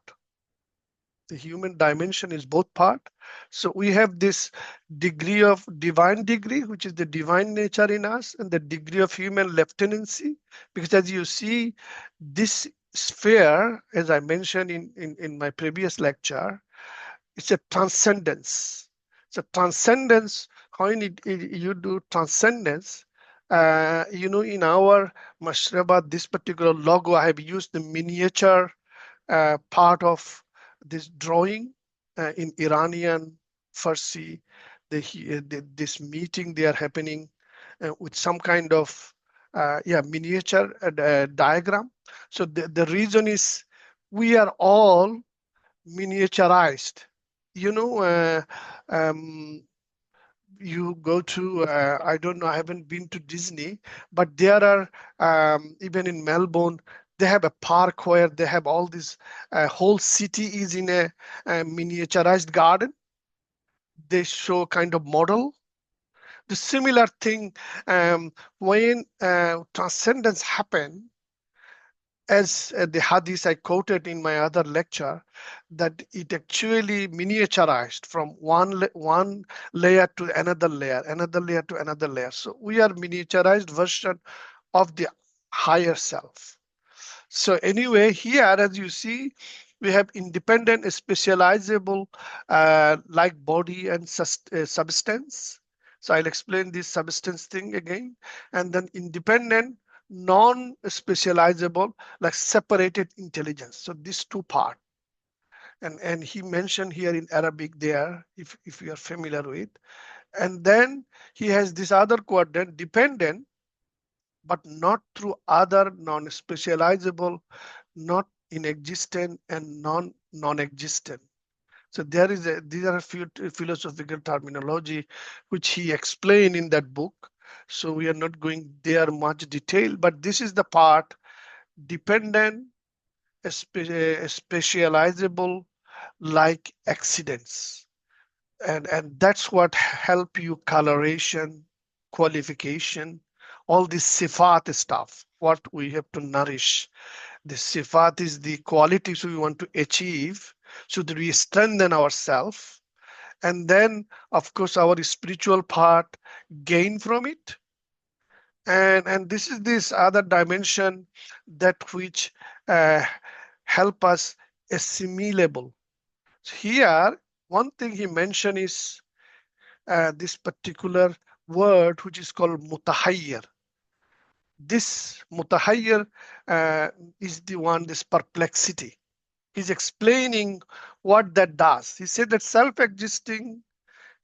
S1: The human dimension is both part. So we have this degree of divine degree, which is the divine nature in us, and the degree of human lieutenancy. Because as you see, this sphere, as I mentioned in my previous lecture, it's a transcendence. It's a transcendence. When you do transcendence, in our Mashraba, this particular logo, I have used the miniature part of this drawing in Iranian, Farsi. This meeting they are happening with some kind of miniature diagram. So the reason is we are all miniaturized. You go to I don't know, I haven't been to Disney, but there are even in Melbourne, they have a park where they have all this whole city is in a miniaturized garden. They show kind of model. The similar thing when transcendence happen, as the hadith I quoted in my other lecture, that it actually miniaturized from one layer to another layer, another layer to another layer. So we are miniaturized version of the higher self. So anyway, here, as you see, we have independent, specializable, like body and substance. So I'll explain this substance thing again. And then independent, non-specializable, like separated intelligence. So these two parts. And he mentioned here in Arabic there, if you are familiar with. And then he has this other quadrant, dependent, but not through other non-specializable, not inexistent, and non-existent. So these are a few philosophical terminology which he explained in that book. So we are not going there much detail, but this is the part dependent, specializable like accidents. And that's what help you coloration, qualification, all this sifat stuff, what we have to nourish. The sifat is the qualities we want to achieve so that we strengthen ourselves. And then, of course, our spiritual part gain from it. And this is this other dimension that which uh, help us assimilable. So here, one thing he mentioned is this particular word which is called mutahayyir. This mutahayyir is the one, this perplexity. He's explaining what that does. He said that self-existing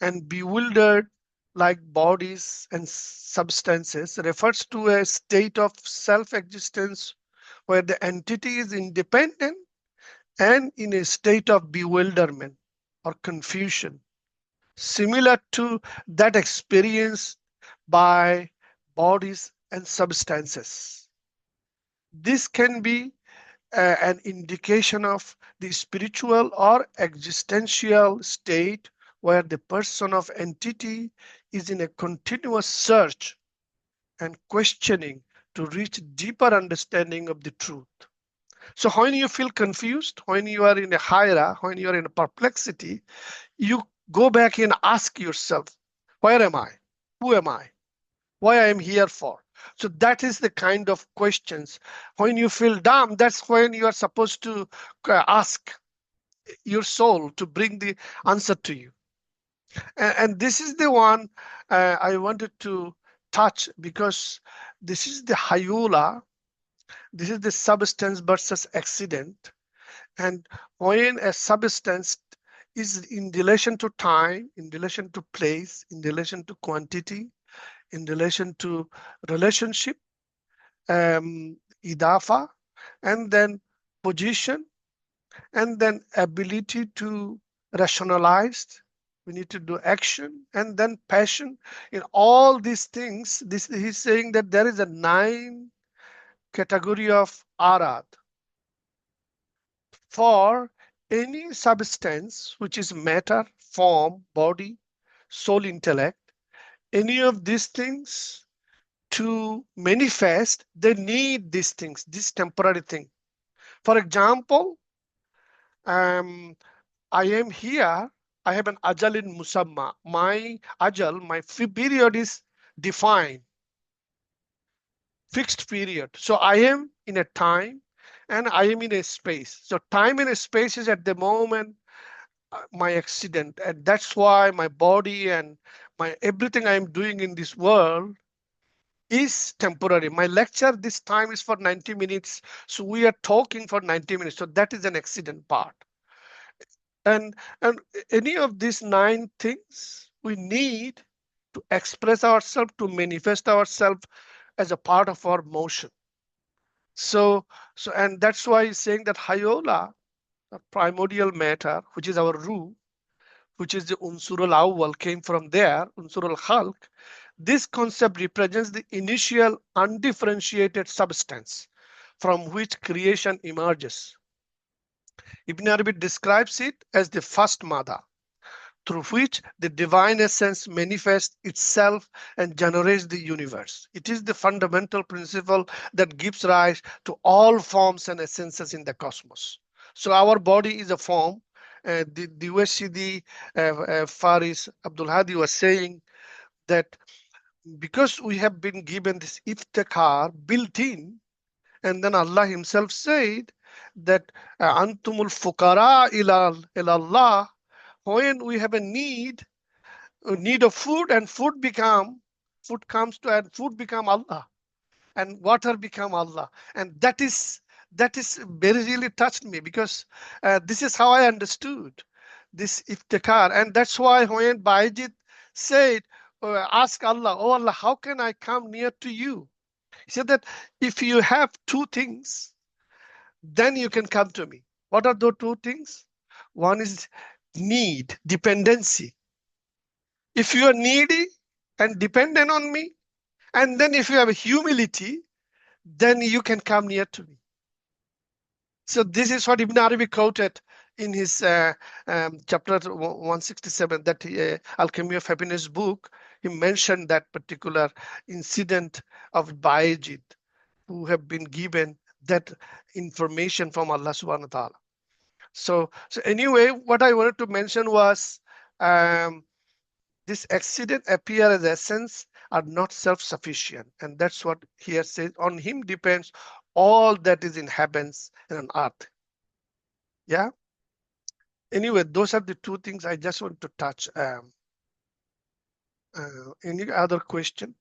S1: and bewildered like bodies and substances refers to a state of self-existence where the entity is independent and in a state of bewilderment or confusion, similar to that experienced by bodies and substances. This can be an indication of the spiritual or existential state where the person of entity is in a continuous search and questioning to reach deeper understanding of the truth. So when you feel confused, when you are in a haira, when you are in a perplexity, you go back and ask yourself, where am I? Who am I? Why I am here for? So that is the kind of questions. When you feel dumb, that's when you are supposed to ask your soul to bring the answer to you. And this is the one I wanted to touch because this is the hayula. This is the substance versus accident. And when a substance is in relation to time, in relation to place, in relation to quantity, in relation to relationship, idafa, and then position, and then ability to rationalize. We need to do action and then passion. In all these things, this he's saying that there is a 9 category of arad for any substance which is matter, form, body, soul, intellect. Any of these things to manifest, they need these things, this temporary thing. For example, I am here, I have an ajal in musamma. My ajal, my period is defined, fixed period. So I am in a time and I am in a space. So time and a space is at the moment my accident. And that's why my body and my everything I am doing in this world is temporary. My lecture this time is for 90 minutes. So we are talking for 90 minutes. So that is an accident part. And any of these 9 things we need to express ourselves, to manifest ourselves as a part of our motion. And that's why he's saying that Hayola, the primordial matter, which is our Ruh, which is the Unsur al-Awwal, came from there, Unsur al-Khalq. This concept represents the initial undifferentiated substance from which creation emerges. Ibn Arabi describes it as the first mother, through which the divine essence manifests itself and generates the universe. It is the fundamental principle that gives rise to all forms and essences in the cosmos. So our body is a form. The USCD Faris Abdul Hadi was saying that because we have been given this iftikhar built in, and then Allah himself said that antumul fuqara ila Allah, when we have a need of food, and food comes to, and food become Allah, and water become Allah. And that is very really touched me, because this is how I understood this iftikhar. And that's why when Bayjid said, ask Allah, oh Allah, how can I come near to you? He said that if you have 2 things, then you can come to me. What are those 2 things? One is need, dependency. If you are needy and dependent on me, And then if you have humility, then you can come near to me. So this is what Ibn Arabi quoted in his chapter 167, that Alchemy of Happiness book. He mentioned that particular incident of Bayezid, who have been given that information from Allah subhanahu wa ta'ala. So anyway, what I wanted to mention was this accident appear as essence are not self-sufficient. And that's what here says, on him depends all that is in heavens and on earth. Yeah. Anyway, those are the two things I just want to touch. Any other question?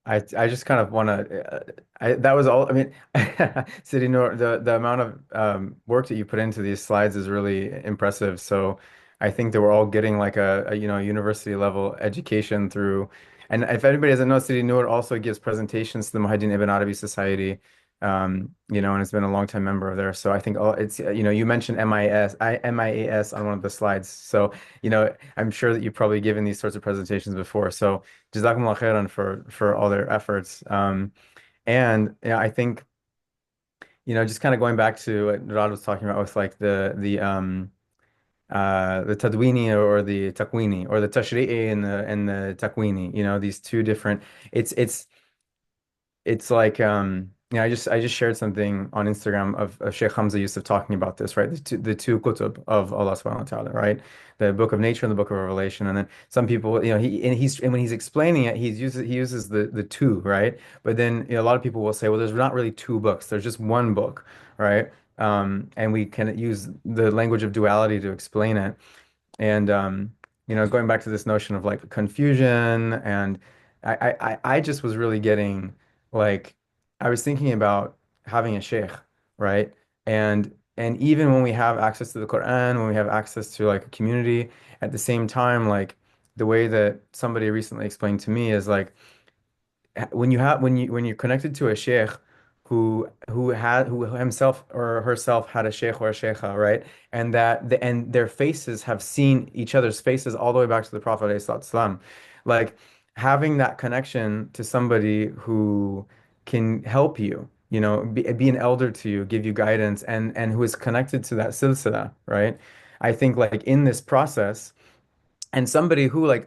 S3: I just kind of want to that was all. I mean, Sidi Noor, the amount of work that you put into these slides is really impressive. So I think that we're all getting like a university level education through. And if anybody doesn't know, Sidi Noor also gives presentations to the Muhyiddin Ibn Arabi Society. And has been a longtime member of there. So I think it's you mentioned MIAS on one of the slides. So I'm sure that you've probably given these sorts of presentations before. So Jazakumullah khairan for all their efforts. And I think, just kind of going back to what Rad was talking about with like the tadwini or the takwini, or the tashri'i and the takwini, these two different, it's like I just shared something on Instagram of Sheikh Hamza Yusuf talking about this, right? The two kutub of Allah subhanahu wa ta'ala, right? The book of nature and the book of revelation. And then some people, and when he's explaining it, he uses the two, right? But then a lot of people will say, well, there's not really two books, there's just one book, right? And we can use the language of duality to explain it. And going back to this notion of like confusion, and I just was really getting like, I was thinking about having a sheikh, right? And even when we have access to the Quran, when we have access to like a community, at the same time, like the way that somebody recently explained to me is like, when you're connected to a sheikh who himself or herself had a sheikh or a sheikha, right? And their faces have seen each other's faces all the way back to the Prophet ﷺ. Like having that connection to somebody who can help you, be an elder to you, give you guidance, and who is connected to that silsila, right? I think like in this process, and somebody who like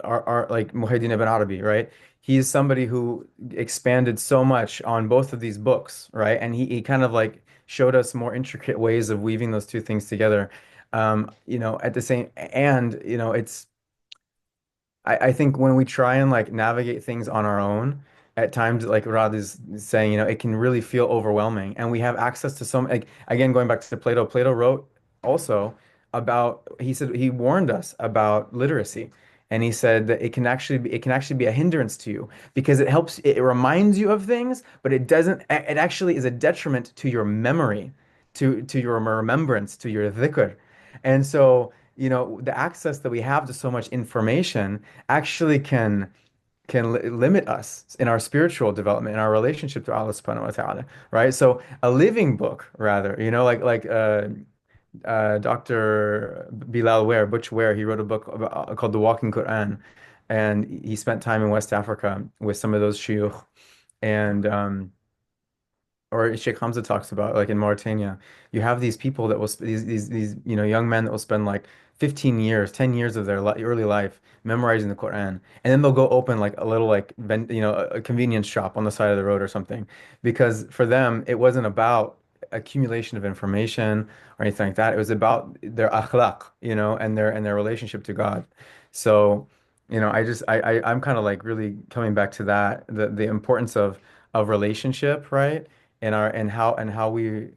S3: our like Muhyiddin ibn Arabi, right? He's somebody who expanded so much on both of these books, right? And he kind of like showed us more intricate ways of weaving those two things together. At the same, and it's, I think when we try and like navigate things on our own, at times, like Rad is saying, it can really feel overwhelming. And we have access to some, like, again, going back to Plato, Plato wrote also about, he said, he warned us about literacy. And he said that it can actually be a hindrance to you because it reminds you of things, but it doesn't, it actually is a detriment to your memory, to your remembrance, to your dhikr. And so, the access that we have to so much information actually can limit us in our spiritual development, in our relationship to Allah subhanahu wa ta'ala, right? So a living book, rather, Dr. Bilal Ware, Butch Ware, he wrote a book called The Walking Quran, and he spent time in West Africa with some of those shuyukh, and or Sheikh Hamza talks about, like in Mauritania, you have these people that will these young men that will spend like 15 years, 10 years of their early life memorizing the Quran, and then they'll go open like a little like a convenience shop on the side of the road or something, because for them it wasn't about accumulation of information or anything like that. It was about their akhlaq, and their relationship to God. So, I'm kind of like really coming back to that, the importance of relationship, right? And how we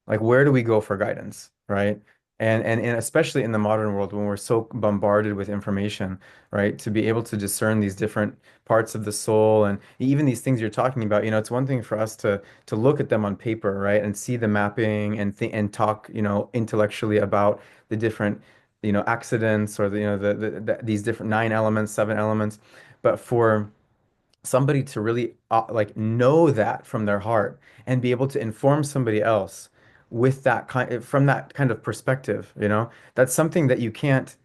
S3: like, where do we go for guidance, right? And especially in the modern world when we're so bombarded with information, right? To be able to discern these different parts of the soul, and even these things you're talking about, it's one thing for us to look at them on paper, right? And see the mapping and talk, intellectually about the different, accidents, or these different nine elements, seven elements. But for somebody to really like know that from their heart and be able to inform somebody else with that kind, from that kind of perspective, that's something that you can't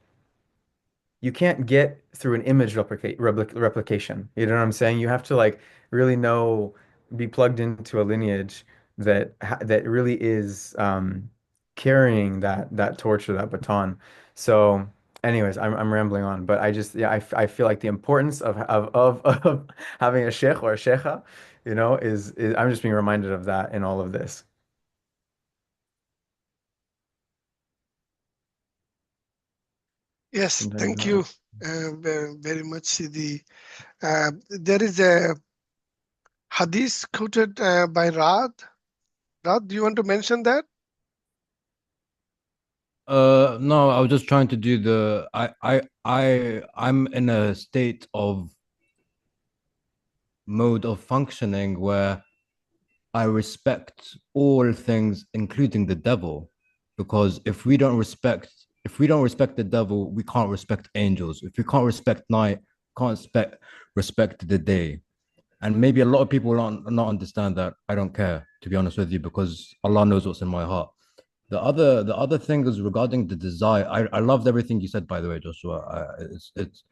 S3: you can't get through an image replication. You know what I'm saying? You have to like really know, be plugged into a lineage that really is carrying that torch or that baton. So, anyways, I'm rambling on, but I just yeah, I feel like the importance of having a sheikh or a sheikha, is I'm just being reminded of that in all of this.
S1: Yes,
S3: Sometimes
S1: thank
S3: not.
S1: you very much, Sidi. There is a hadith quoted by Rad. Rad, do you want to mention that?
S4: No, I was just trying to do I'm in a state of mode of functioning where I respect all things, including the devil, because if we don't respect the devil, we can't respect angels. If we can't respect night, can't respect the day. And maybe a lot of people will not understand that. I don't care, to be honest with you, because Allah knows what's in my heart. The other thing is regarding the desire. I loved everything you said, by the way, Joshua. It's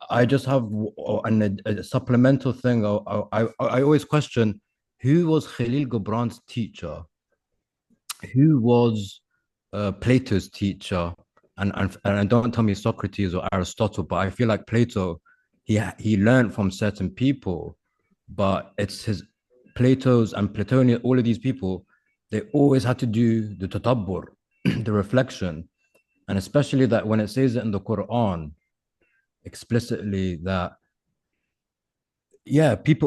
S4: I just have a supplemental thing. I always question who was Khalil Gibran's teacher, who was Plato's teacher, and don't tell me Socrates or Aristotle, but I feel like Plato, he learned from certain people, but it's his Plato's and Platonian, all of these people, they always had to do the tadabbur, the reflection, and especially that when it says it in the Quran explicitly that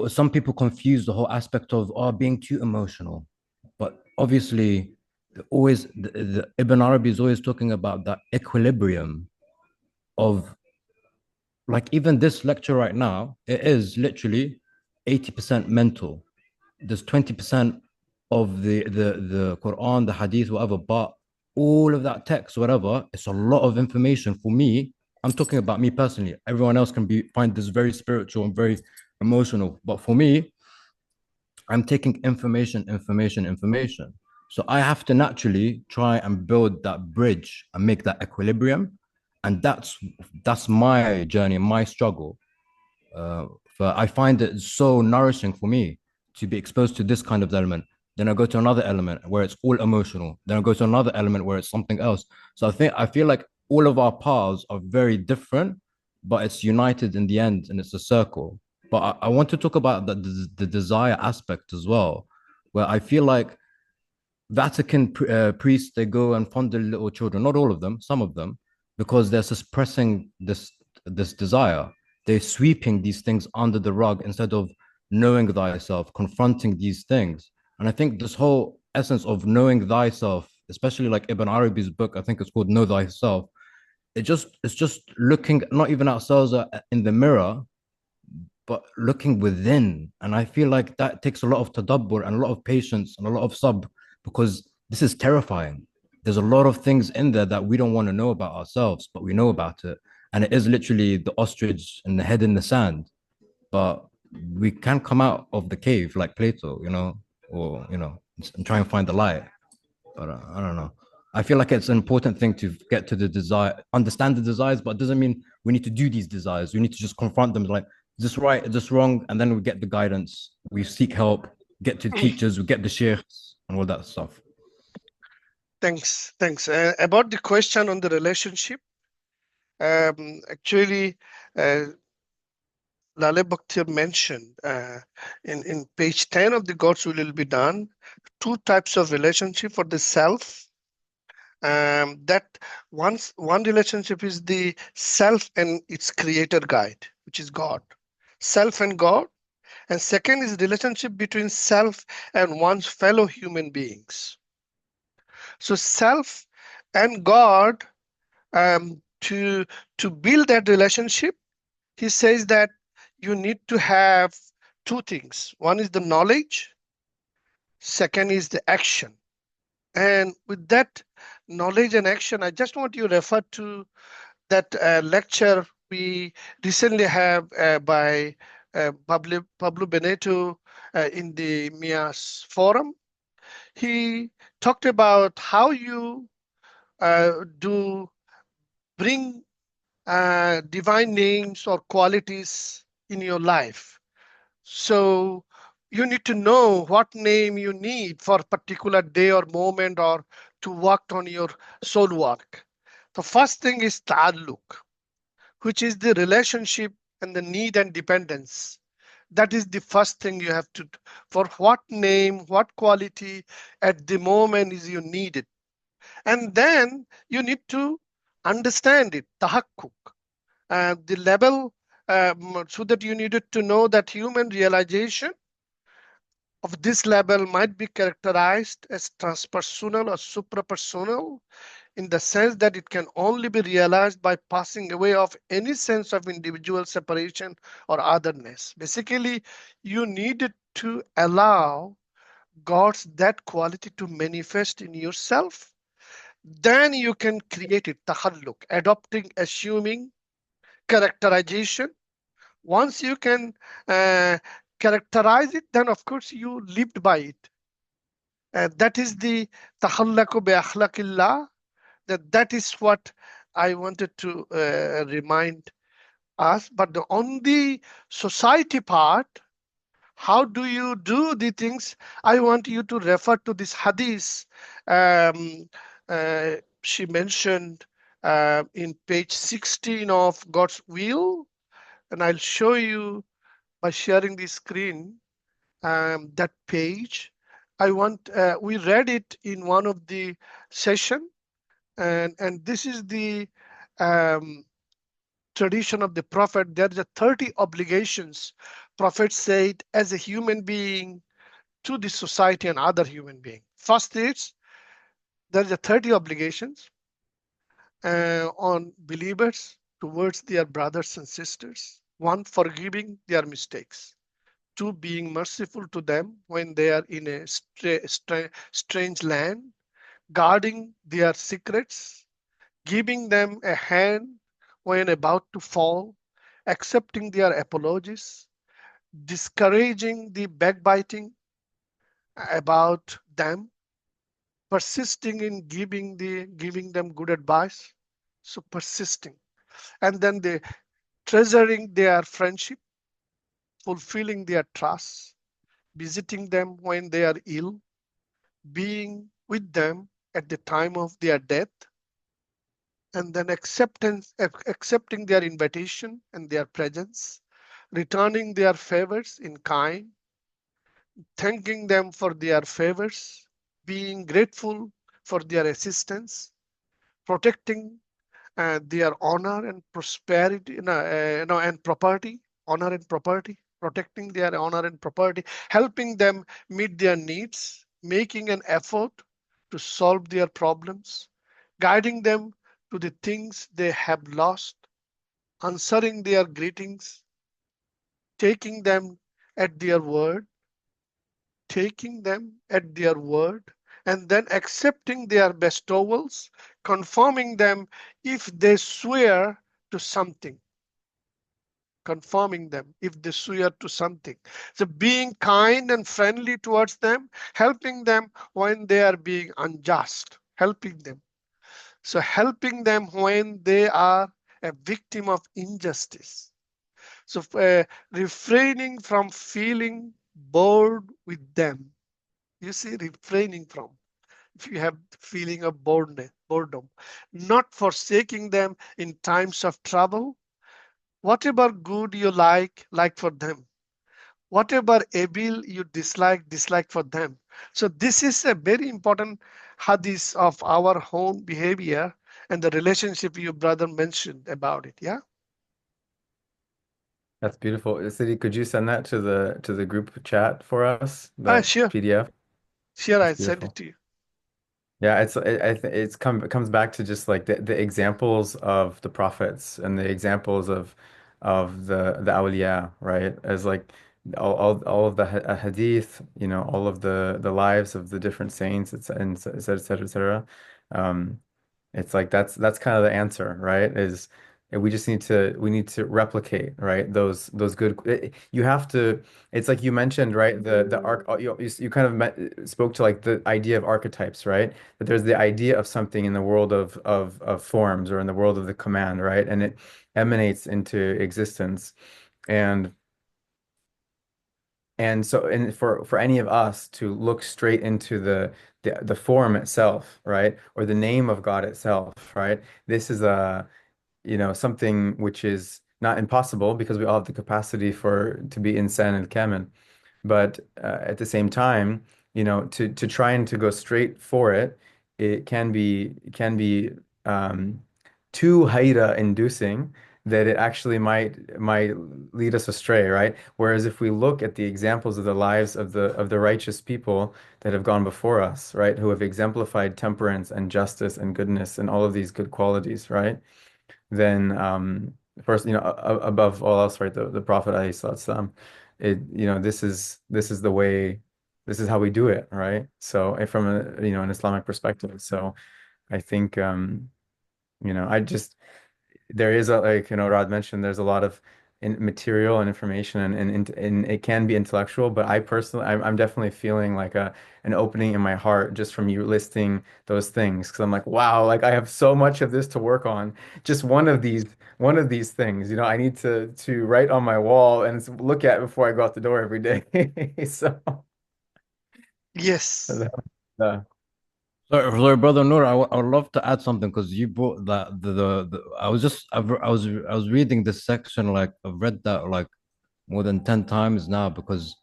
S4: some people confuse the whole aspect of being too emotional, but obviously the Ibn Arabi is always talking about that equilibrium of, like, even this lecture right now, it is literally 80% mental. There's 20% of the Quran, the Hadith, whatever, but all of that text, whatever, it's a lot of information for me. I'm talking about me personally. Everyone else can find this very spiritual and very emotional, but for me, I'm taking information. So I have to naturally try and build that bridge and make that equilibrium, and that's my journey, my struggle. Uh, but I find it so nourishing for me to be exposed to this kind of element. Then I go to another element where it's all emotional. Then I go to another element where it's something else. So I feel like all of our paths are very different, but it's united in the end, and it's a circle. But I want to talk about the desire aspect as well, where I feel like Vatican priests, they go and fondle little children, not all of them, some of them, because they're suppressing this desire. They're sweeping these things under the rug instead of knowing thyself, confronting these things. And I think this whole essence of knowing thyself, especially like Ibn Arabi's book, I think it's called Know Thyself. It's just looking not even ourselves in the mirror, but looking within. And I feel like that takes a lot of tadabbur and a lot of patience and a lot of because this is terrifying. There's a lot of things in there that we don't want to know about ourselves, but we know about it. And it is literally the ostrich and the head in the sand. But we can come out of the cave like Plato, or, and try and find the light. But I don't know. I feel like it's an important thing to get to the desire, understand the desires, but it doesn't mean we need to do these desires. We need to just confront them like, is this right? Is this wrong? And then we get the guidance. We seek help, get to teachers, we get the sheikhs and all that stuff.
S1: Thanks. About the question on the relationship, actually, Lale Bakhtir mentioned in page 10 of the God's Will Be Done, two types of relationship for the self. That one relationship is the self and its creator guide, which is God, self and God. And second is relationship between self and one's fellow human beings. So self and God, to build that relationship, he says that you need to have two things. One is the knowledge, second is the action. And with that knowledge and action, I just want you to refer to that lecture we recently have by Pablo Beneto in the MIAS forum. He talked about how you do bring divine names or qualities in your life. So you need to know what name you need for a particular day or moment or to work on your soul work. The first thing is ta'alluq, which is the relationship and the need and dependence. That is the first thing you have to do. For what name, what quality at the moment is you need it. And then you need to understand it, tahakkuk, the level, so that you needed to know that human realization of this level might be characterized as transpersonal or suprapersonal, in the sense that it can only be realized by passing away of any sense of individual separation or otherness. Basically, you needed to allow God's that quality to manifest in yourself. Then you can create it, tahalluk, adopting, assuming, characterization. Once you can uh, characterize it, then of course you lived by it. That is the tahallaku bi akhlaqillah. That is what I wanted to remind us. But on the society part, how do you do the things? I want you to refer to this hadith. Um, she mentioned in page 16 of God's will, and I'll show you by sharing the screen that page. We read it in one of the session, and this is the um, tradition of the prophet. There are 30 obligations prophet said as a human being to the society and other human being. First is there are 30 obligations on believers towards their brothers and sisters. One, forgiving their mistakes. Two, being merciful to them when they are in a strange land, guarding their secrets, giving them a hand when about to fall, accepting their apologies, discouraging the backbiting about them, persisting in giving them good advice. So persisting, and then they treasuring their friendship, fulfilling their trust, visiting them when they are ill, being with them at the time of their death, and then accepting their invitation and their presence, returning their favors in kind, thanking them for their favors, being grateful for their assistance, protecting their honor and prosperity, and property, honor and property, protecting their honor and property, helping them meet their needs, making an effort to solve their problems, guiding them to the things they have lost, answering their greetings, taking them at their word, taking them at their word, and then accepting their bestowals, confirming them if they swear to something, confirming them if they swear to something. So being kind and friendly towards them, helping them when they are being unjust, helping them. So helping them when they are a victim of injustice. So refraining from feeling bored with them. You see, refraining from. If you have feeling of boredom, not forsaking them in times of trouble, whatever good you like for them, whatever evil you dislike for them. So this is a very important hadith of our own behavior and the relationship your brother mentioned about it. Yeah.
S3: That's beautiful. City, could you send that to the group chat for us, that
S1: Sure.
S3: PDF?
S1: Sure,
S3: That's
S1: I'll send it
S3: beautiful.
S1: to you.
S3: Yeah, it comes back to just like the examples of the prophets and the examples of the awliya, right? As like all of the hadith, all of the lives of the different saints, and et cetera, et cetera, et cetera. It's like that's kind of the answer, right? Is And we need to replicate, right? Those good, you have to, it's like you mentioned, right? The arc, you kind of spoke to like the idea of archetypes, right? That there's the idea of something in the world of forms or in the world of the command, right? And it emanates into existence. And so, and for any of us to look straight into the form itself, right? Or the name of God itself, right? This is a, something which is not impossible because we all have the capacity to be insan and kamil. But at the same time, to try and to go straight for it, it can be too haira inducing that it actually might lead us astray, right? Whereas if we look at the examples of the lives of the righteous people that have gone before us, right, who have exemplified temperance and justice and goodness and all of these good qualities, right? Then first, above all else, right, the Prophet ﷺ, this is the way, this is how we do it, right? So from an Islamic perspective. So I think I just there is a, like, Rod mentioned, there's a lot of material and information, and it can be intellectual, but I personally, I'm definitely feeling like an opening in my heart just from you listing those things, because I'm like, wow, like I have so much of this to work on. Just one of these things, I need to write on my wall and look at before I go out the door every day. So
S1: Yes.
S3: uh,
S4: Sorry, brother Noor, I would love to add something because you brought that I was just I was reading this section, like I've read that like more than 10 times now, because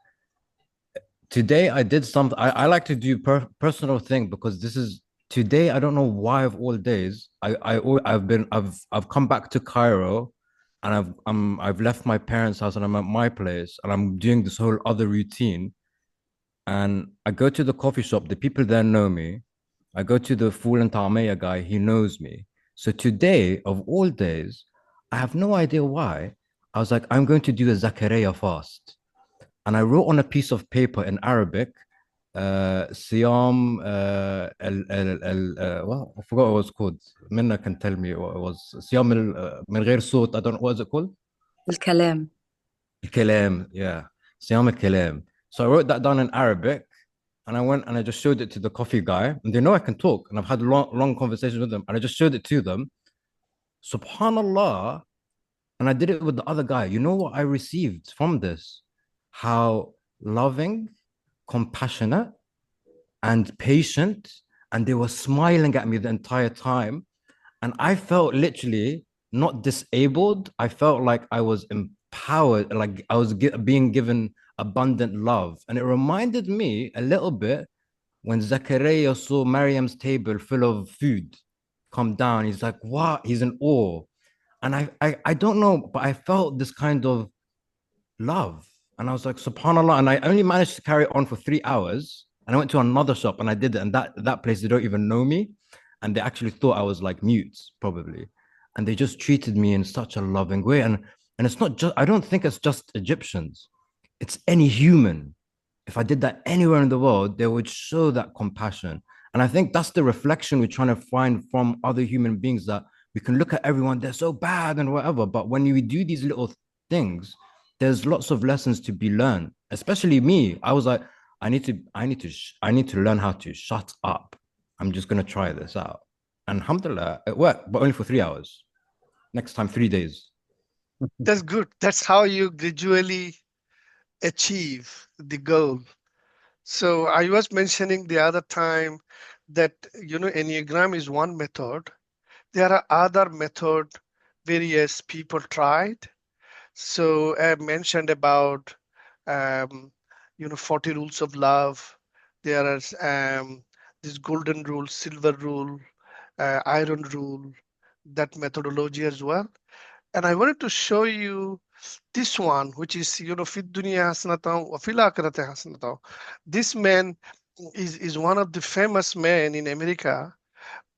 S4: today I did something. I like to do personal thing, because this is today. I don't know why of all days. I've come back to Cairo, and I've left my parents' house and I'm at my place, and I'm doing this whole other routine. And I go to the coffee shop. The people there know me. I go to the Fool and Ta'amaya guy. He knows me. So today, of all days, I have no idea why. I was like, I'm going to do a Zakaria fast. And I wrote on a piece of paper in Arabic, Siyam, well, I forgot what it was called. Minna can tell me what it was. Siyam من غير صوت. I don't know, what is it called?
S5: الكلام.
S4: الكلام, yeah. Siyam al-kalam. So I wrote that down in Arabic, and I went and I just showed it to the coffee guy, and they know I can talk, and I've had long conversations with them, and I just showed it to them. Subhanallah. And I did it with the other guy. You know what I received from this? How loving, compassionate, and patient. And they were smiling at me the entire time. And I felt literally not disabled. I felt like I was empowered, like I was being given abundant love. And it reminded me a little bit when Zachariah saw Maryam's table full of food come down. He's like, what? He's in awe. And I don't know, but I felt this kind of love. And I was like, subhanAllah. And I only managed to carry it on for 3 hours. And I went to another shop and I did it. And that place, they don't even know me. And they actually thought I was like mute, probably. And they just treated me in such a loving way. And it's not just, I don't think it's just Egyptians. It's any human. If I did that anywhere in the world, they would show that compassion. And I think that's the reflection we're trying to find from other human beings, that we can look at everyone, they're so bad and whatever. But when we do these little things, there's lots of lessons to be learned. Especially me, I was like, I need to learn how to shut up. I'm just gonna try this out. And alhamdulillah, it worked, but only for 3 hours. Next time, 3 days.
S1: That's good. That's how you gradually achieve the goal. So I was mentioning the other time that, Enneagram is one method. There are other method various people tried. So I mentioned about, 40 rules of love. There is this golden rule, silver rule, iron rule, that methodology as well. And I wanted to show you this one, which is, fit dunya hasanatan wa fil akhirati hasanatan. This man is one of the famous men in America,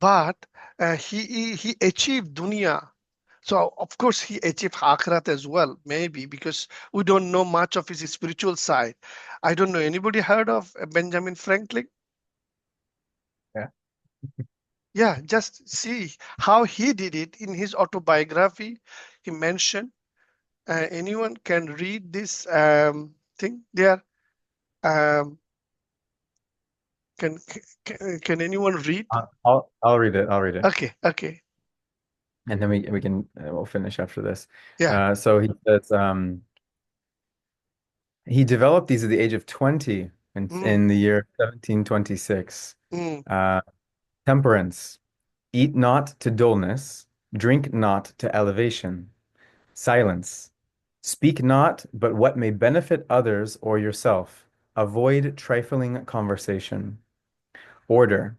S1: but he achieved dunya. So of course he achieved akhirat as well, maybe because we don't know much of his spiritual side. I don't know. Anybody heard of Benjamin Franklin?
S3: yeah.
S1: Yeah, just see how he did it in his autobiography. He mentioned, anyone can read this thing there. Um, can anyone read?
S3: I'll read it. I'll read it.
S1: Okay, okay,
S3: And then we can we'll finish after this.
S1: yeah.
S3: So he says he developed these at the age of 20
S1: Mm,
S3: in the year 1726.
S1: mm.
S3: Uh, Temperance. Eat not to dullness, drink not to elevation. Silence. Speak not but what may benefit others or yourself. Avoid trifling conversation. Order.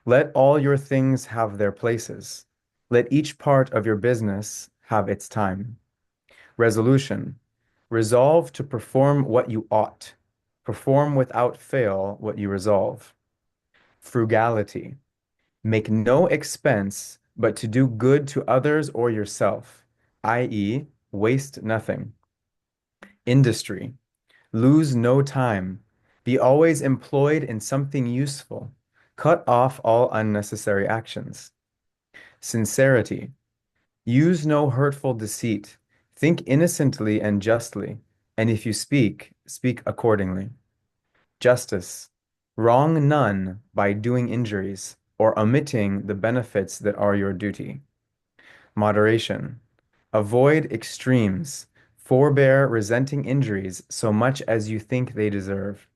S3: Let all your things have their places. Let each part of your business have its time. Resolution. Resolve to perform what you ought. Perform without fail what you resolve. Frugality. Make no expense but to do good to others or yourself, i.e., waste nothing. Industry. Lose no time. Be always employed in something useful. Cut off all unnecessary actions. Sincerity. Use no hurtful deceit. Think innocently and justly. And if you speak, speak accordingly. Justice. Wrong none by doing injuries or omitting the benefits that are your duty. Moderation. Avoid extremes. Forbear resenting injuries so much as you think they deserve.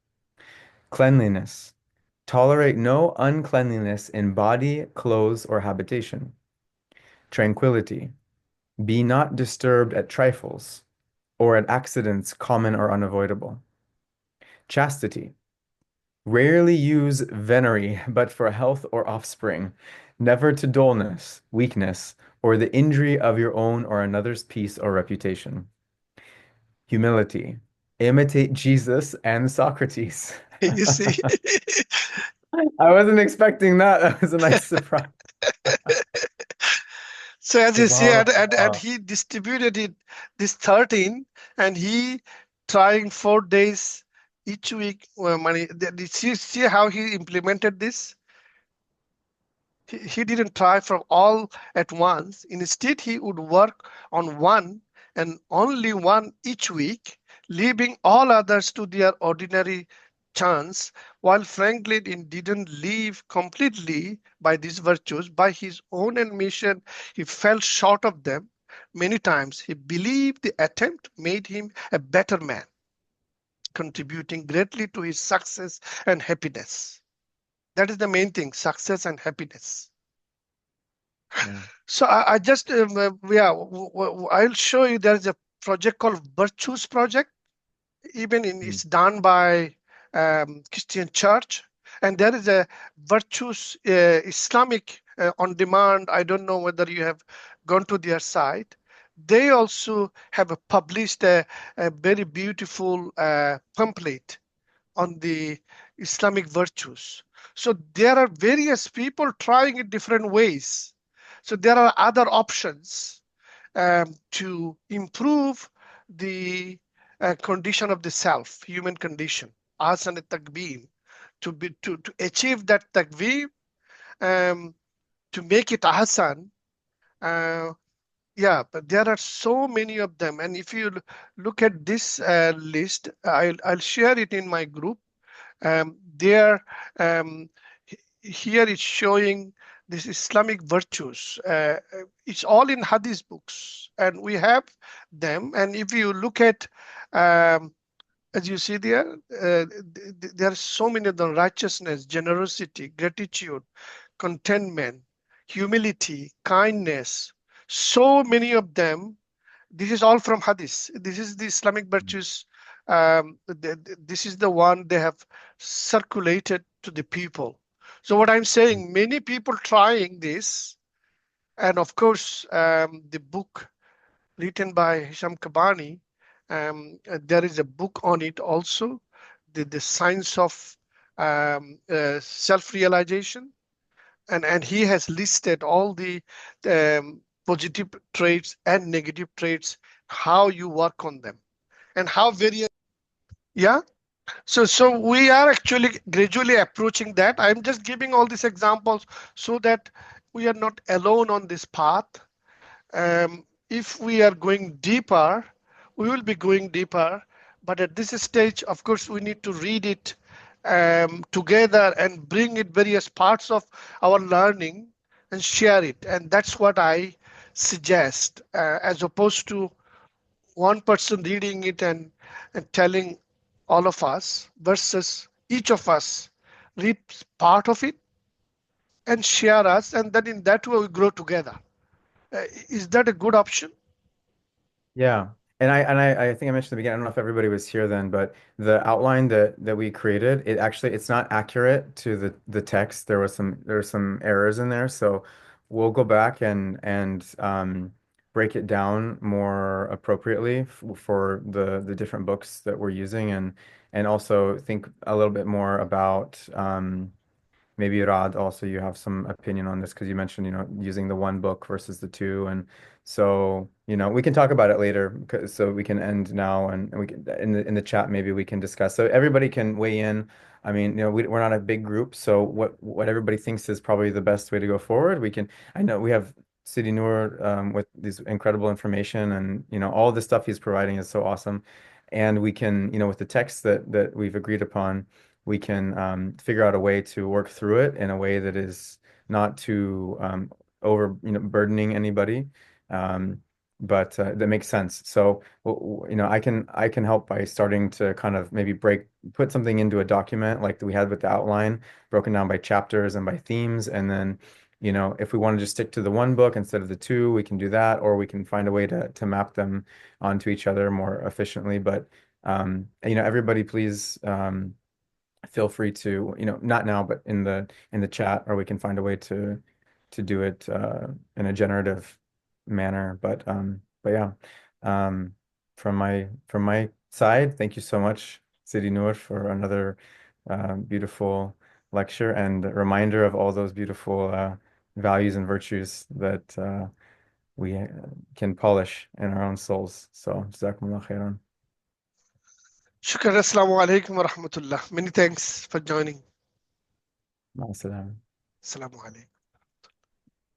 S3: Cleanliness. Tolerate no uncleanliness in body, clothes, or habitation. Tranquility. Be not disturbed at trifles or at accidents common or unavoidable. Chastity. Rarely use venery, but for health or offspring, never to dullness, weakness, or the injury of your own or another's peace or reputation. Humility. Imitate Jesus and Socrates.
S1: You see.
S3: I wasn't expecting that. That was a nice surprise.
S1: So as you see, and
S3: Subhanallah.
S1: he distributed it this 13, and he trying 4 days each week. Money. See how he implemented this? He didn't try for all at once. Instead, he would work on one and only one each week, leaving all others to their ordinary chance, while Franklin didn't live completely by these virtues. By his own admission, he fell short of them many times. He believed the attempt made him a better man, contributing greatly to his success and happiness. That is the main thing, success and happiness.
S3: Yeah.
S1: So I just I'll show you. There is a project called Virtues Project. Even it's done by Christian Church, and there is a Virtues Islamic on demand. I don't know whether you have gone to their site. They also have published a very beautiful pamphlet on the Islamic virtues. So there are various people trying it different ways. So there are other options to improve the condition of the self, human condition, asan takbeem, to achieve that takbeem, to make it ahsan. Yeah, but there are so many of them, and if you look at this list, I'll share it in my group. There, here it's showing this Islamic virtues. It's all in Hadith books, and we have them. And if you look at, as you see there, there are so many of them: righteousness, generosity, gratitude, contentment, humility, kindness. So many of them. This is all from Hadith. This is the Islamic virtues. This is the one they have circulated to the people. So what I'm saying, many people trying this, and of course, the book written by Hisham Kabani, there is a book on it also, the science of self-realization, and he has listed all the positive traits and negative traits, how you work on them, and how various. Yeah. So we are actually gradually approaching that. I'm just giving all these examples so that we are not alone on this path. If we are going deeper, we will be going deeper. But at this stage, of course, we need to read it together and bring it various parts of our learning and share it. And that's what I suggest, as opposed to one person reading it and telling all of us versus each of us read part of it and share us, and then in that way we grow together. Is that a good option?
S3: Yeah. And I think I mentioned at the beginning, I don't know if everybody was here then, but the outline that we created, it's not accurate to the text. There were some errors in there. So we'll go back and break it down more appropriately for the different books that we're using and also think a little bit more about maybe Rad, also you have some opinion on this because you mentioned, using the one book versus the two. And so, we can talk about it later. So we can end now and we can in the chat maybe we can discuss. So everybody can weigh in. I mean, we're not a big group, so what everybody thinks is probably the best way to go forward. I know we have Sidi Noor with these incredible information and all the stuff he's providing is so awesome. And we can, with the text that we've agreed upon we can figure out a way to work through it in a way that is not too over, burdening anybody, but that makes sense. So, I can help by starting to kind of maybe put something into a document like we had with the outline, broken down by chapters and by themes, and then. If we want to just stick to the one book instead of the two, we can do that, or we can find a way to map them onto each other more efficiently. But everybody, please feel free to, not now, but in the chat, or we can find a way to do it in a generative manner. But yeah, from my side, thank you so much, Sidi Noor, for another beautiful lecture and a reminder of all those beautiful values and virtues that we can polish in our own souls. So, Jazakumullah khairan.
S1: Shukran. Assalamu alaikum wa rahmatullah. Many thanks for joining.
S3: Ma'as salam.
S1: Assalamu alaikum.